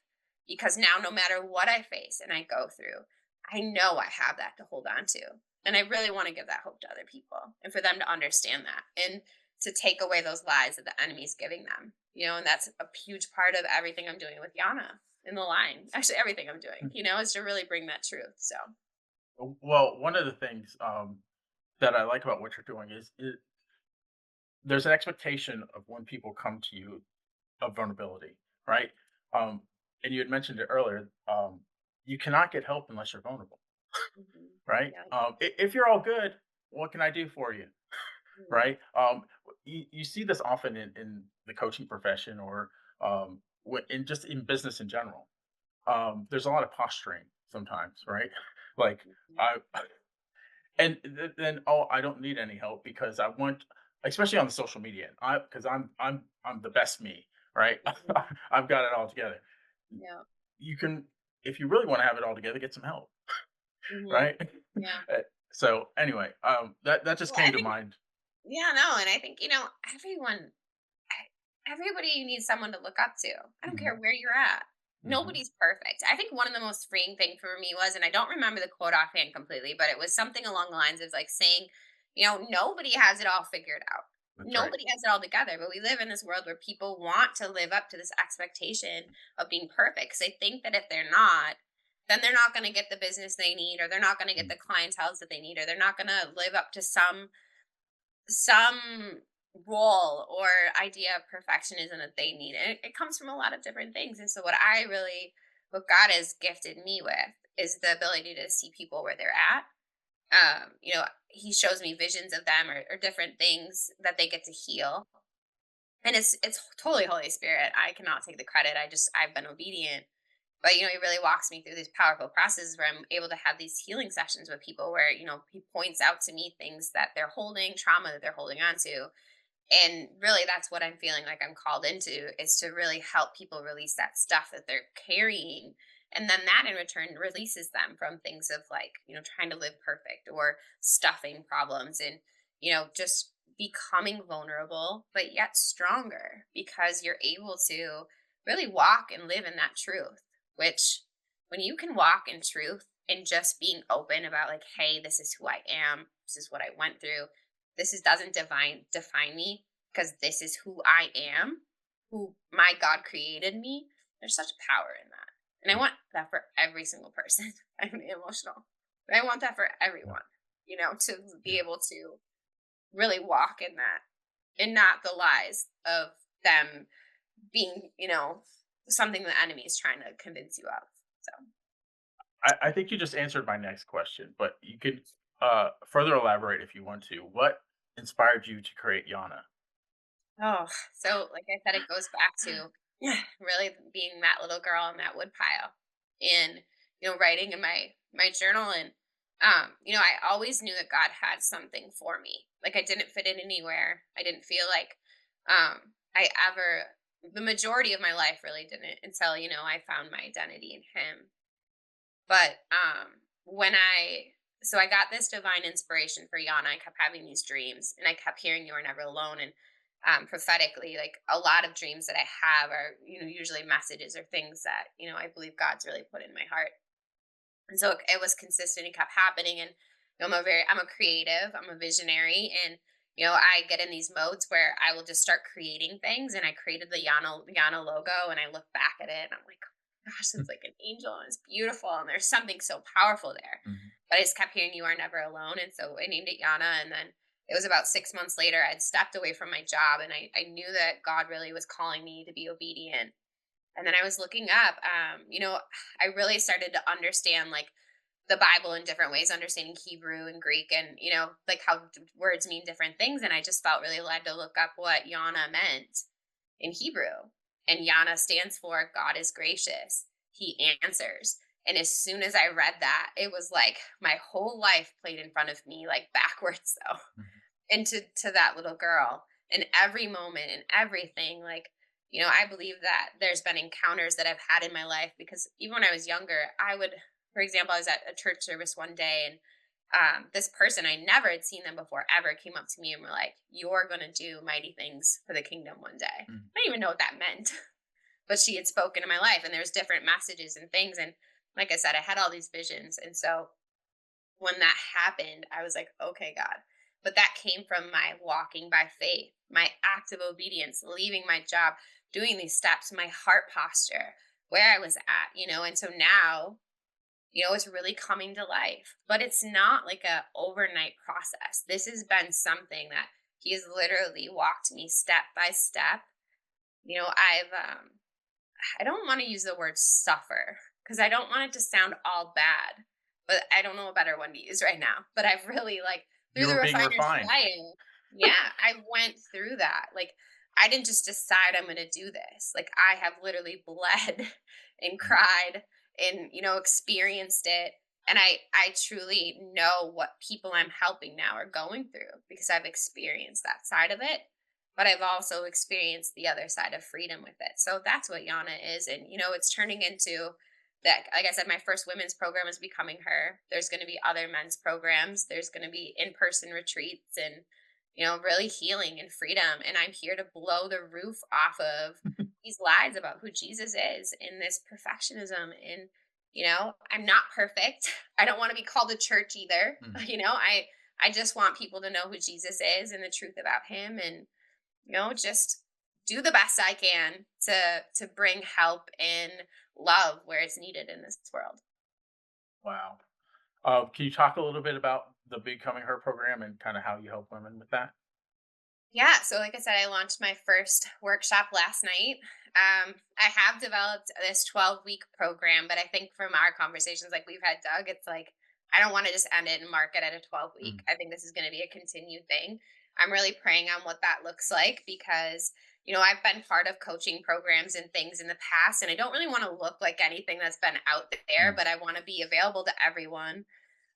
because now no matter what I face and I go through, I know I have that to hold on to. And I really want to give that hope to other people and for them to understand that and to take away those lies that the enemy's giving them. And that's a huge part of everything I'm doing with Yana in the line. Actually, everything I'm doing, is to really bring that truth. So, Well, one of the things that I like about what you're doing is there's an expectation of when people come to you of vulnerability, right? Um, and you had mentioned it earlier. You cannot get help unless you're vulnerable, mhm, right? yeah, If you're all good, what can I do for you, mhm, right? You see this often in the coaching profession or in just in business in general. There's a lot of posturing sometimes, right? Like mhm, I and then, oh, I don't need any help because I want, especially on the social media, because I'm the best me, right? mhm, I've got it all together. yeah, You can, if you really want to have it all together, get some help, mhm, right? yeah. So anyway, that just Well, I came to think, mind. yeah, no, and I think everyone everybody needs someone to look up to. I don't care Hmm. where you're at. Hmm. Nobody's perfect. I think one of the most freeing thing for me was, and I don't remember the quote offhand completely, but it was something along the lines of like saying, nobody has it all figured out. That's right. Nobody has it all together, but we live in this world where people want to live up to this expectation of being perfect because they think that if they're not, then they're not going to get the business they need, or they're not going to get Mm. the clientele that they need, or they're not going to live up to some role or idea of perfectionism that they need. And it comes from a lot of different things. And so what God has gifted me with is the ability to see people where they're at. He shows me visions of them or different things that they get to heal. And it's totally Holy Spirit. I cannot take the credit. I've been obedient. But he really walks me through these powerful processes where I'm able to have these healing sessions with people where, he points out to me things that they're holding, trauma that they're holding on to, and really that's what I'm feeling like I'm called into is to really help people release that stuff that they're carrying, and then that in return releases them from things of like trying to live perfect or stuffing problems and just becoming vulnerable, but yet stronger because you're able to really walk and live in that truth. Which, when you can walk in truth and just being open about, like, hey, this is who I am, this is what I went through, doesn't define me because this is who I am, who my God created me. There's such power in that. And I want that for every single person. I'm emotional. But I want that for Yeah. everyone, to be Yeah. able to really walk in that and not the lies of them being, something the enemy is trying to convince you of. So, I think you just answered my next question, but you could further elaborate if you want to. What inspired you to create Yana? oh, so like I said, it goes back to really being that little girl in that wood pile and, writing in my journal. And, I always knew that God had something for me. Like, I didn't fit in anywhere. I didn't feel like I ever, the majority of my life really didn't until, I found my identity in Him. But when I got this divine inspiration for Yana. I kept having these dreams, and I kept hearing "You are never alone." And prophetically, like, a lot of dreams that I have are, usually messages or things that, I believe God's really put in my heart. And so it was consistent. It kept happening. And I'm a creative. I'm a visionary, and I get in these modes where I will just start creating things. And I created the Yana logo, and I look back at it, and I'm like, gosh, it's like an angel, and it's beautiful, and there's something so powerful there. Mhm. But I just kept hearing "You are never alone," and so I named it Yana. And then it was about 6 months later, I'd stepped away from my job, and I knew that God really was calling me to be obedient. And then I was looking up, I really started to understand, like, the Bible in different ways, understanding Hebrew and Greek, and, like, how words mean different things. And I just felt really led to look up what Yana meant in Hebrew. And Yana stands for God is gracious, He answers. And as soon as I read that, it was like my whole life played in front of me, like, backwards, though, Mhm. into to that little girl. And every moment and everything, like, I believe that there's been encounters that I've had in my life, because even when I was younger, for example, I was at a church service one day, and this person, I never had seen them before ever, came up to me and were like, "You're going to do mighty things for the kingdom one day." I Mhm. didn't even know what that meant, but she had spoken in my life, and there's different messages and things. And like I said, I had all these visions. And so when that happened, I was like, okay, God. But that came from my walking by faith, my active obedience, leaving my job, doing these steps, my heart posture, where I was at, And so now, it's really coming to life. But it's not like a overnight process. This has been something that He has literally walked me step by step. I don't want to use the word suffer because I don't want it to sound all bad, but I don't know a better one to use right now. But I've really, like, through You the were being refiner's refined. fire. Yeah, I went through that. Like, I didn't just decide I'm going to do this. Like, I have literally bled and Mhm. cried and, experienced it. And I truly know what people I'm helping now are going through because I've experienced that side of it, but I've also experienced the other side of freedom with it. So that's what Yana is. And, it's turning into that. Like I said, my first women's program is becoming her. There's going to be other men's programs. There's going to be in person retreats and, really healing and freedom. And I'm here to blow the roof off of these lies about who Jesus is and this perfectionism. And, I'm not perfect. I don't want to be called a church either. Mhm. I just want people to know who Jesus is and the truth about Him. And, just do the best I can to bring help and love where it's needed in this world. Wow. Can you talk a little bit about the Becoming Her program and kind of how you help women with that? Yeah, so like I said, I launched my first workshop last night. I have developed this 12-week program, but I think from our conversations like we've had, Doug, it's like I don't want to just end it and mark it at a 12-week. Mm. I think this is going to be a continued thing. I'm really praying on what that looks like because, I've been part of coaching programs and things in the past, and I don't really want to look like anything that's been out there, Mm. but I want to be available to everyone.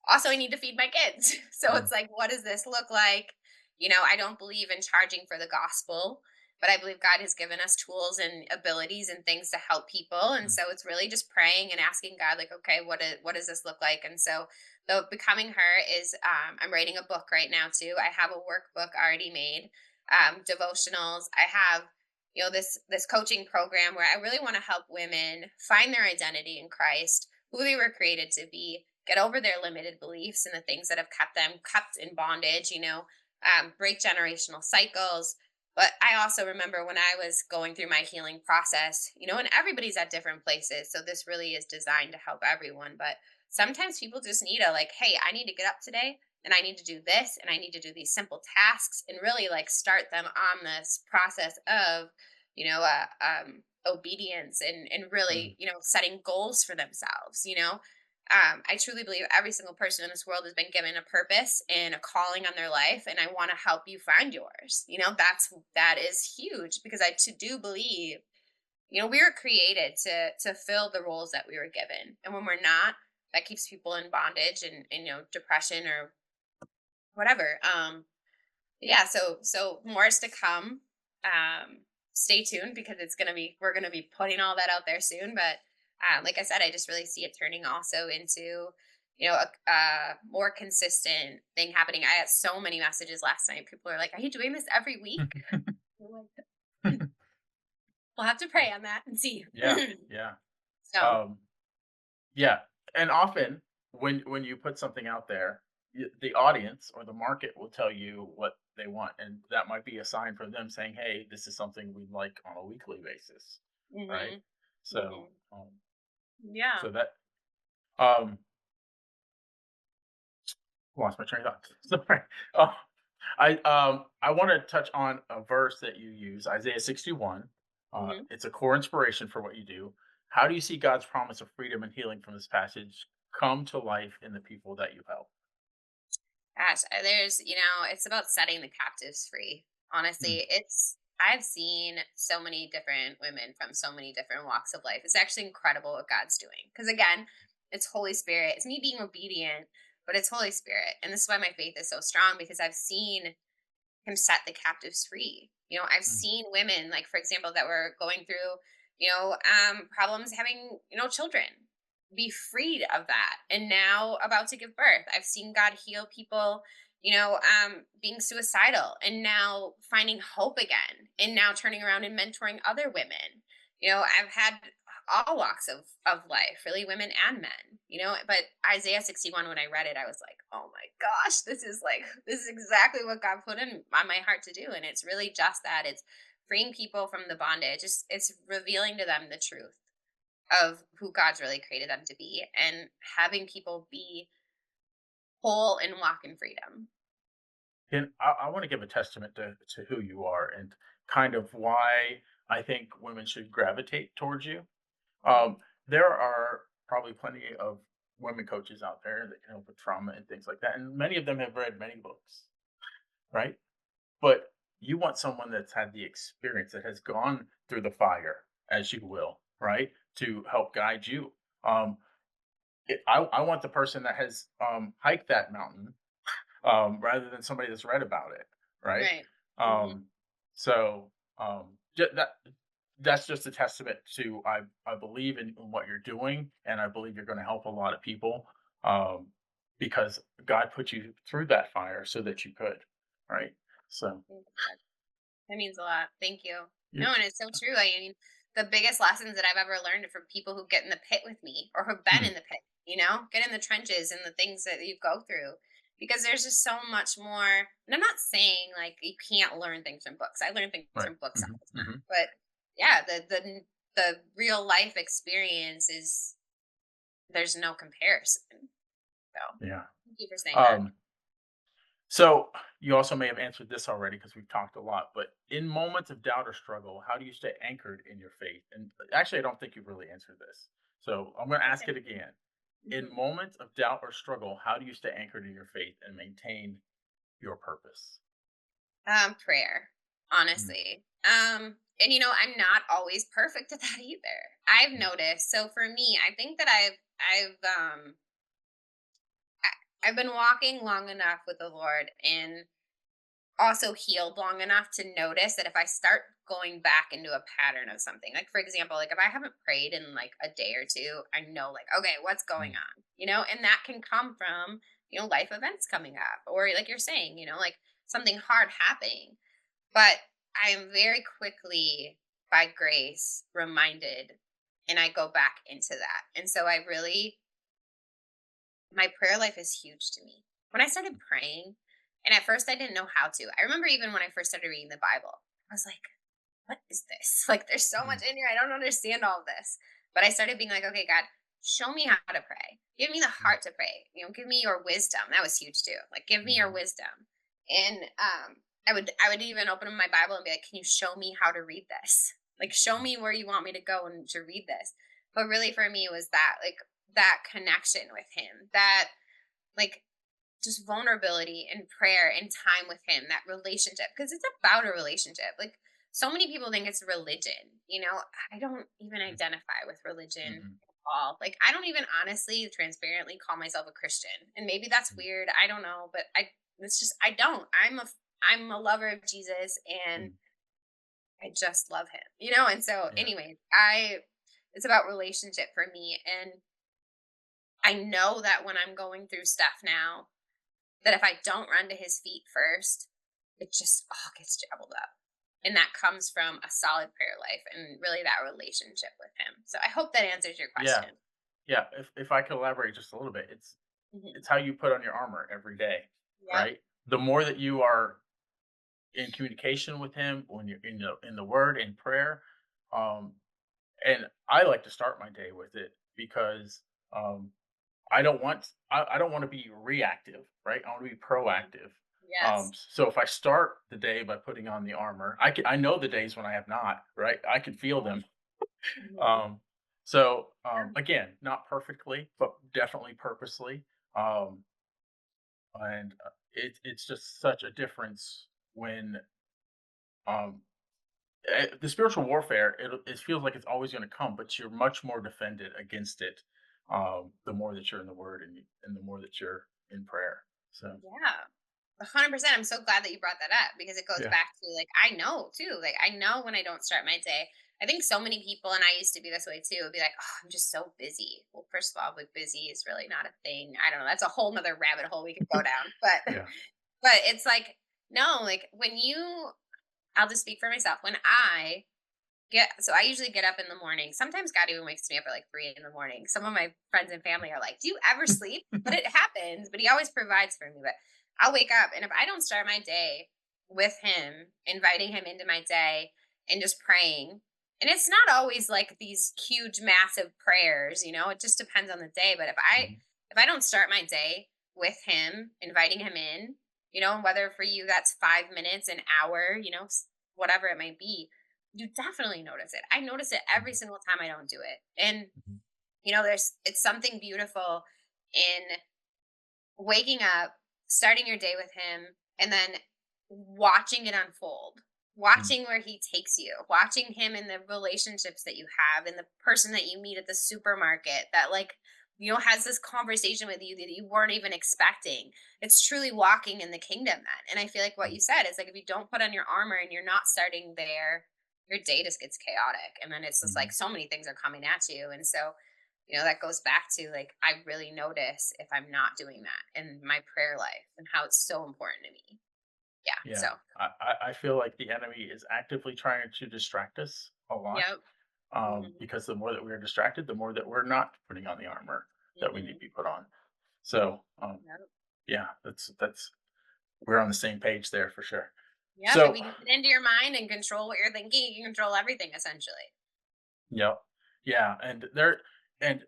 Also, I need to feed my kids. So Mm. it's like, what does this look like? I don't believe in charging for the gospel. but I believe God has given us tools and abilities and things to help people. And Mm, so it's really just praying and asking God, like, okay, what does this look like? And so the Becoming Her is, I'm writing a book right now too. I have a workbook already made, devotionals. I have, this coaching program where I really want to help women find their identity in Christ, who they were created to be, get over their limited beliefs and the things that have kept them kept in bondage, break generational cycles. But I also remember when I was going through my healing process, and everybody's at different places. So this really is designed to help everyone. But sometimes people just need a, like, hey, I need to get up today and I need to do this and I need to do these simple tasks and really like start them on this process of, obedience and mm. really, setting goals for themselves, I truly believe every single person in this world has been given a purpose and a calling on their life, and I want to help you find yours. That is huge because do believe, we were created to fill the roles that we were given, and when we're not, that keeps people in bondage and depression or whatever. Yeah, so more is to come. um Stay tuned because we're gonna be putting all that out there soon. But like I said, I just really see it turning also into, a more consistent thing happening. I had so many messages last night. People are like, are you doing this every week? I'm like, we'll have to pray on that and see. Yeah, yeah. So Um, yeah, and often when you put something out there, the audience or the market will tell you what they want, and that might be a sign for them saying, "Hey, this is something we'd like on a weekly basis," right? hmm So, hmm yeah. so that um, lost my train of thought. Sorry. Oh, I want to touch on a verse that you use, Isaiah 61. hmm It's a core inspiration for what you do. How do you see God's promise of freedom and healing from this passage come to life in the people that you help? Gosh, it's about setting the captives free. Mm, Honestly, I've seen so many different women from so many different walks of life. It's actually incredible what God's doing. Because again, it's Holy Spirit. It's me being obedient, but it's Holy Spirit. And this is why my faith is so strong because I've seen him set the captives free. I've mm, seen women, like, for example, that were going through, problems having, children, be freed of that. And now about to give birth. I've seen God heal people, being suicidal and now finding hope again and now turning around and mentoring other women. I've had all walks of life, really, women and men. But Isaiah 61, when I read it, I was like, oh my gosh, this is exactly what God put in on my heart to do. And it's really just that. It's freeing people from the bondage. It's revealing to them the truth of who God's really created them to be and having people be whole and walk in freedom. I want to give a testament to who you are and kind of why I think women should gravitate towards you. Um, Mhm. there are probably plenty of women coaches out there that can help with trauma and things like that, and many of them have read many books, right? But you want someone that's had the experience, that has gone through the fire, as you will, right? To help guide you. Um, I want the person that has hiked that mountain, rather than somebody that's read about it, right? Right. hmm Um, so that's just a testament to I believe in what you're doing, and I believe you're going to help a lot of people, um, because God put you through that fire so that you could, right? So That means a lot. Thank you. you, No, and it's so true. I mean, the biggest lessons that I've ever learned are from people who get in the pit with me or who've been in mm, the pit, get in the trenches and the things that you go through. Because there's just so much more. And I'm not saying like you can't learn things from books. I learn things right, from books all the hmm, time. But yeah, the real life experience is there's no comparison. So yeah. thank you for saying that. Um, So you also may have answered this already because we've talked a lot, but in moments of doubt or struggle, how do you stay anchored in your faith? And actually, I don't think you've really answered this. So I'm going to ask Okay. it again. In Mhm. moments of doubt or struggle, how do you stay anchored in your faith and maintain your purpose? Prayer, Mm, honestly. And I'm not always perfect at that either. I've mm, noticed. So for me, I think that I've been walking long enough with the Lord, and also healed long enough to notice that if I start going back into a pattern of something, like for example, like if I haven't prayed in like a day or two, I know like, okay, what's going Mm, on? And that can come from, life events coming up or like you're saying, like something hard happening. But I am very quickly by grace reminded and I go back into that. And so I really my prayer life is huge to me. When I started praying, and at first I didn't know how to. I remember even when I first started reading the Bible, I was like, what is this? Like, there's so much mm, in here. I don't understand all of this. But I started being like, okay, God, show me how to pray. Give me the mm, heart to pray. Give me your wisdom. That was huge too. Like, give me your mhm. wisdom. And I would even open up my Bible and be like, can you show me how to read this? Like, show me where you want me to go and to read this. But really, for me, it was that like that connection with Him, that like just vulnerability and prayer and time with him, that relationship, because it's about a relationship. Like so many people think it's religion. I don't even identify with religion Mhm, at all. Like I don't even honestly, transparently call myself a Christian. And maybe that's mm, weird. I don't know, but it's just I don't. I'm a lover of Jesus and mm. I just love him. And so Yeah, anyway, I it's about relationship for me. And I know that when I'm going through stuff now, that if I don't run to his feet first, it just all gets jabbled up. And that comes from a solid prayer life and really that relationship with him. So I hope that answers your yeah, question. yeah. If I could elaborate just a little bit, it's Mhm. how you put on your armor every day, Yep. right? The more that you are in communication with him, when you're in the word, in prayer, um, and I like to start my day with it because um, I don't want to be reactive, right? I want to be Mhm. proactive. Yes. So if I start the day by putting on the armor, I know the days when I have not, right? I can feel Yep. them. Mhm. Um, so Yeah. again, not perfectly, but definitely purposely. Um, and it's just such a difference when um, the spiritual warfare. It feels like it's always going to come, but you're much more defended against it the more that you're in the Word and the more that you're in prayer. So Yeah. 100%. I'm so glad that you brought that up because it goes yeah, back to like, I know too. Like, I know when I don't start my day. I think so many people, and I used to be this way too, would be like, oh, I'm just so busy. Well, first of all, like busy is really not a thing. I don't know. That's a whole nother rabbit hole we could go down. But yeah, But it's like, no, like I'll just speak for myself. When I usually get up in the morning. Sometimes God even wakes me up at like 3 in the morning. Some of my friends and family are like, do you ever sleep? But it happens, but he always provides for me. But I'll wake up and if I don't start my day with him, inviting him into my day and just praying, and it's not always like these huge, massive prayers, it just depends on the day. But if I mhm, if I don't start my day with him, inviting him in, and whether for you that's 5 minutes, an hour, whatever it might be, you definitely notice it. I notice it every mhm, single time I don't do it. And mhm, it's something beautiful in waking up, starting your day with him, and then watching it unfold, mhm, watching where he takes you, watching him in the relationships that you have, and the person that you meet at the supermarket that, like, has this conversation with you that you weren't even expecting. It's truly walking in the kingdom then. And I feel like what mhm, you said is like if you don't put on your armor and you're not starting there, your day just gets chaotic. And then it's just like mhm. so many things are coming at you. And so that goes back to like, I really notice if I'm not doing that in my prayer life and how it's so important to me. Yeah. So, Yeah, I feel like the enemy is actively trying to distract us a lot yep. Hmm. because the more that we're distracted, the more that we're not putting on the armor that we need to Hmm. be put on. So Yep. yeah, that's we're on the same page there for sure. Yep. If So you can get into your mind and control what you're thinking, you can control everything essentially. yep, yeah, and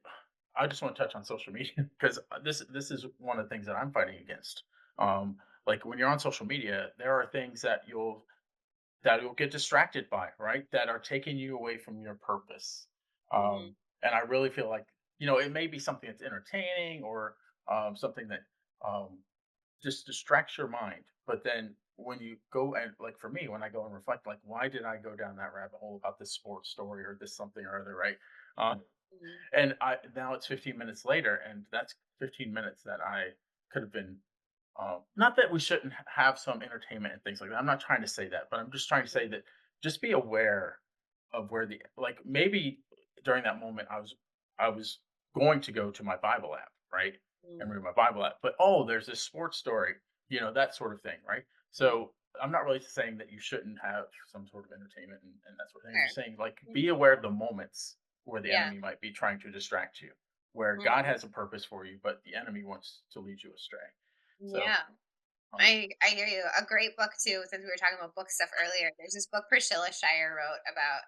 I just want to touch on social media because this is one of the things that I'm fighting against. Like when you're on social media, there are things that you'll get distracted by, right? That are taking you away from your purpose. Hmm. And I really feel like, it may be something that's entertaining or something that um, just distracts your mind. But then when you go and like for me, when I go and reflect, like, why did I go down that rabbit hole about this sports story or this something or other, right? Um, Hmm. and I now it's 15 minutes later, and that's 15 minutes that I could have been. Not that we shouldn't have some entertainment and things like that. I'm not trying to say that, but I'm just trying to say that just be aware of where the like maybe during that moment I was going to go to my Bible app, right? And Mm, read my Bible app, but oh, there's this sports story, that sort of thing, right? mm, So I'm not really saying that you shouldn't have some sort of entertainment and that sort of thing. I'm just sure. saying like be Mhm. aware of the moments where the Yeah. enemy might be trying to distract you, where God Mhm. has a purpose for you, but the enemy wants to lead you astray. So Yeah. um, I hear you. A great book too, since we were talking about book stuff earlier. There's this book Priscilla Shire wrote about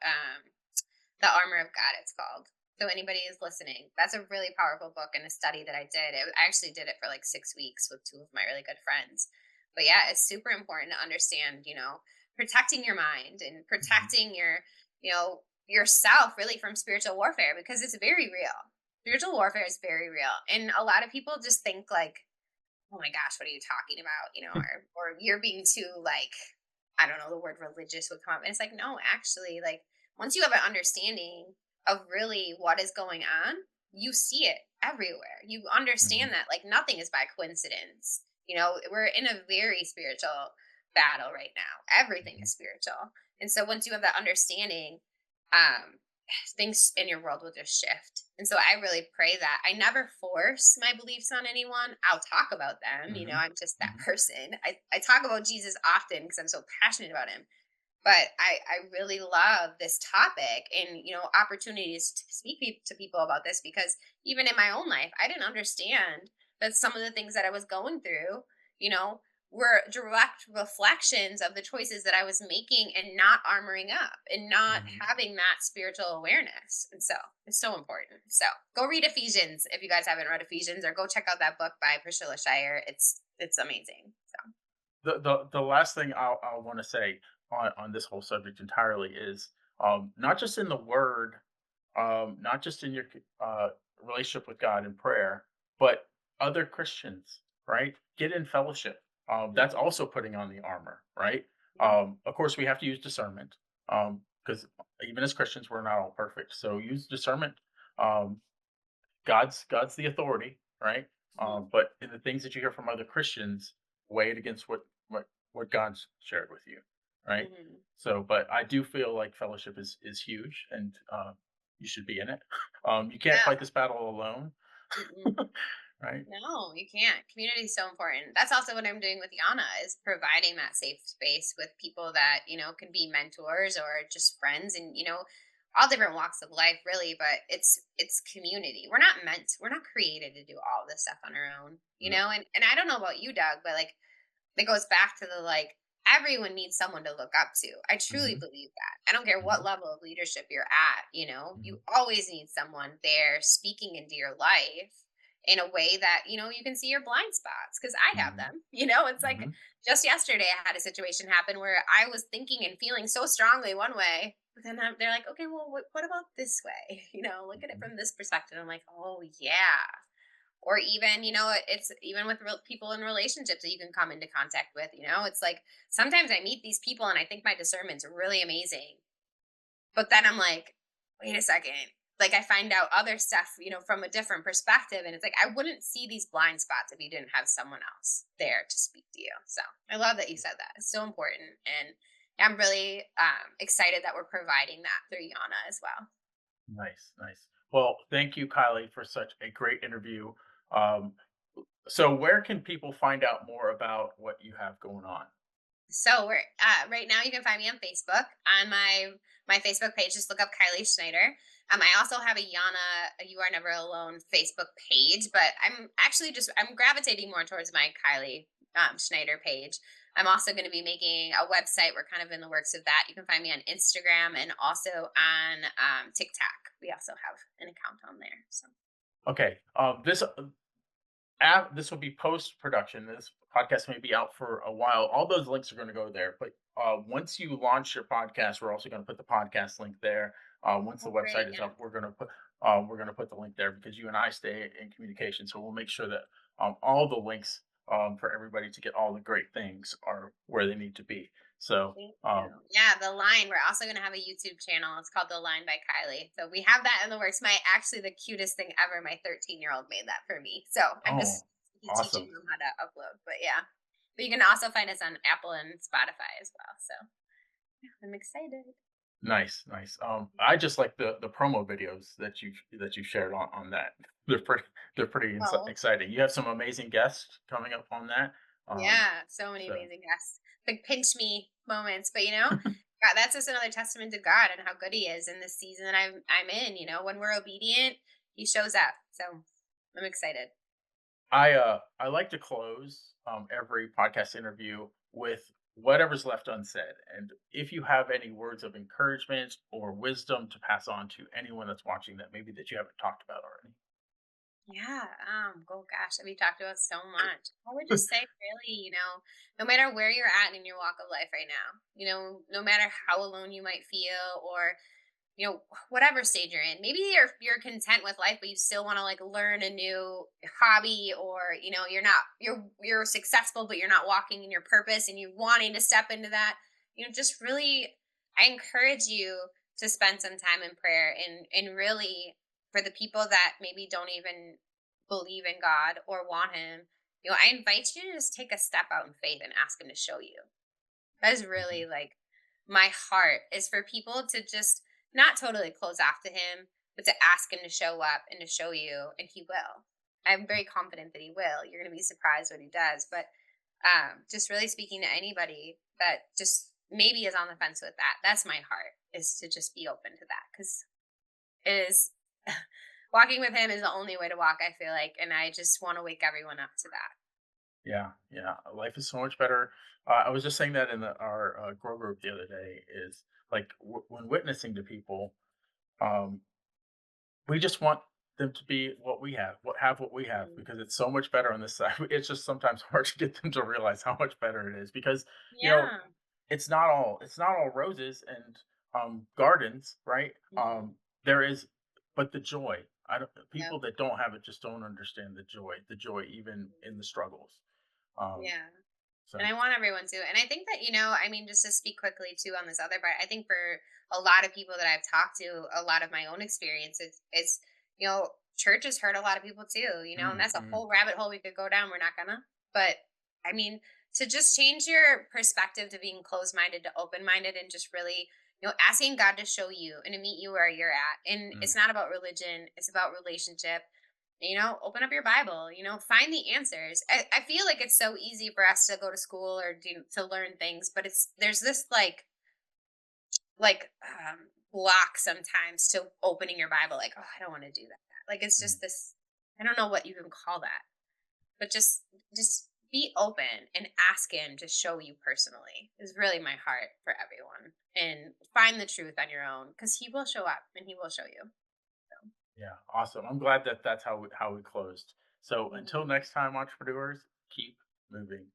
The Armor of God, it's called. So anybody is listening, that's a really powerful book and a study that I did. I actually did it for like 6 weeks with two of my really good friends. But yeah, it's super important to understand, protecting your mind and mhm, protecting yourself really from spiritual warfare because it's very real. Spiritual warfare is very real. And a lot of people just think like, oh my gosh, what are you talking about? Or you're being too like, I don't know, the word religious would come up. And it's like, no, actually, like once you have an understanding of really what is going on, you see it everywhere. You mhm, understand that like nothing is by coincidence. We're in a very spiritual battle right now. Everything mhm, is spiritual. And so once you have that understanding, um, things in your world will just shift. And so I really pray that I never force my beliefs on anyone. I'll talk about them. mhm, I'm just that mhm, person. I talk about Jesus often because I'm so passionate about him. But I really love this topic and, opportunities to speak to people about this because even in my own life, I didn't understand that some of the things that I was going through, you know, were direct reflections of the choices that I was making and not armoring up and not mhm. having that spiritual awareness. And so it's so important. So go read Ephesians if you guys haven't read Ephesians, or go check out that book by Priscilla Shire. It's amazing. So The last thing I'll want to say on this whole subject entirely is not just in the word, not just in your relationship with God in prayer, but other Christians, right? Get in fellowship. That's mhm, also putting on the armor, right? mhm, Of course, we have to use discernment because even as Christians, we're not all perfect. So use discernment. Um, God's the authority, right? mhm, But in the things that you hear from other Christians, weigh it against what God's shared with you, right? mhm. So, but I do feel like fellowship is huge, and you should be in it. You can't Yeah. fight this battle alone, Mm-mm. right? No, you can't. Community is so important. That's also what I'm doing with Yana is providing that safe space with people that, can be mentors or just friends and, all different walks of life really, but it's community. We're not created to do all this stuff on our own, No. and I don't know about you, Doug, but like it goes back to the like everyone needs someone to look up to. I truly Hmm. believe that. I don't care what Hmm. level of leadership you're at, you Hmm. always need someone there speaking into your life in a way that, you can see your blind spots because I have Hmm. them. It's like Hmm. just yesterday I had a situation happen where I was thinking and feeling so strongly one way, but then they're like, okay, well, what about this way? Look at it Hmm. from this perspective. I'm like, oh, yeah. Or even it's even with people in relationships that you can come into contact with. It's like sometimes I meet these people and I think my discernment's really amazing, but then I'm like, wait a second, like I find out other stuff from a different perspective, and it's like I wouldn't see these blind spots if you didn't have someone else there to speak to you. So I love that you said that. It's so important, and I'm really excited that we're providing that through Yana as well. Nice, nice. Well, thank you, Kylie, for such a great interview. Um, so, where can people find out more about what you have going on? So we're right now you can find me on Facebook on my Facebook page. Just look up Kylie Schneider. I also have a Yana You Are Never Alone Facebook page, but I'm gravitating more towards my Kylie Schneider page. I'm also going to be making a website. We're kind of in the works of that. You can find me on Instagram and also on TikTok. We also have an account on there. So Okay, this will be post production. This podcast may be out for a while. All those links are going to go there. But once you launch your podcast, we're also going to put the podcast link there. Once the oh, great, website is yeah. up, we're going to put the link there because you and I stay in communication. So we'll make sure that all the links for everybody to get all the great things are where they need to be. So Thank you. um, Yeah, The Line. We're also going to have a YouTube channel. It's called The Line by Kylie. So we have that in the works. My actually the cutest thing ever. My 13-year-old made that for me. So I'm oh, just Awesome. teaching them how to upload. But yeah, but you can also find us on Apple and Spotify as well. So yeah, I'm excited. Nice, nice. I just like the promo videos that you shared on that. They're pretty Oh, exciting. You have some amazing guests coming up on that. Um, yeah, so many so amazing guests, like pinch me moments. But God, that's just another testament to God and how good He is in this season that I'm in. When we're obedient, He shows up. So I'm excited. I like to close every podcast interview with whatever's left unsaid. And if you have any words of encouragement or wisdom to pass on to anyone that's watching that maybe that you haven't talked about already. Yeah. Oh gosh, we talked about so much. I would just say, really, no matter where you're at in your walk of life right now, no matter how alone you might feel, or whatever stage you're in. Maybe you're content with life, but you still want to like learn a new hobby, or you're successful, but you're not walking in your purpose, and you're wanting to step into that. Just really, I encourage you to spend some time in prayer, and really, for the people that maybe don't even believe in God or want Him. I invite you to just take a step out in faith and ask Him to show you. That is Mhm. really like my heart is for people to just not totally close off to Him, but to ask Him to show up and to show you, and He will. I'm very confident that He will. You're going to be surprised what He does. But just really speaking to anybody that just maybe is on the fence with that, that's my heart, is to just be open to that, because it is walking with Him is the only way to walk, I feel like. And I just want to wake everyone up to that. Yeah, yeah. Life is so much better. I was just saying that in our grow group the other day. Is like when witnessing to people, um, we just want them to be what we have Mm. because it's so much better on this side. It's just sometimes hard to get them to realize how much better it is because you know Yeah. it's not all roses and gardens, right? Hmm. There is, but the joy. I don't. Yep. People that don't have it just don't understand the joy even in the struggles. Um, Yeah. And so I want everyone to. And I think that, I mean, just to speak quickly too on this other part, I think for a lot of people that I've talked to, a lot of my own experiences, it's, church has hurt a lot of people too, and that's a mm, whole rabbit hole we could go down. We're not gonna. But I mean, to just change your perspective to being closed minded to open minded, and just really, asking God to show you and to meet you where you're at. And mm, it's not about religion, it's about relationship. Open up your Bible, find the answers. I feel like it's so easy for us to go to school or to learn things, but there's this block sometimes to opening your Bible, like, oh, I don't want to do that. Like, it's mm. just this, I don't know what you can call that, but just be open and ask Him to show you personally is really my heart for everyone. And find the truth on your own, because He will show up and He will show you. So, Yeah, awesome. I'm glad that that's how we closed. So until mhm. next time, entrepreneurs, keep moving.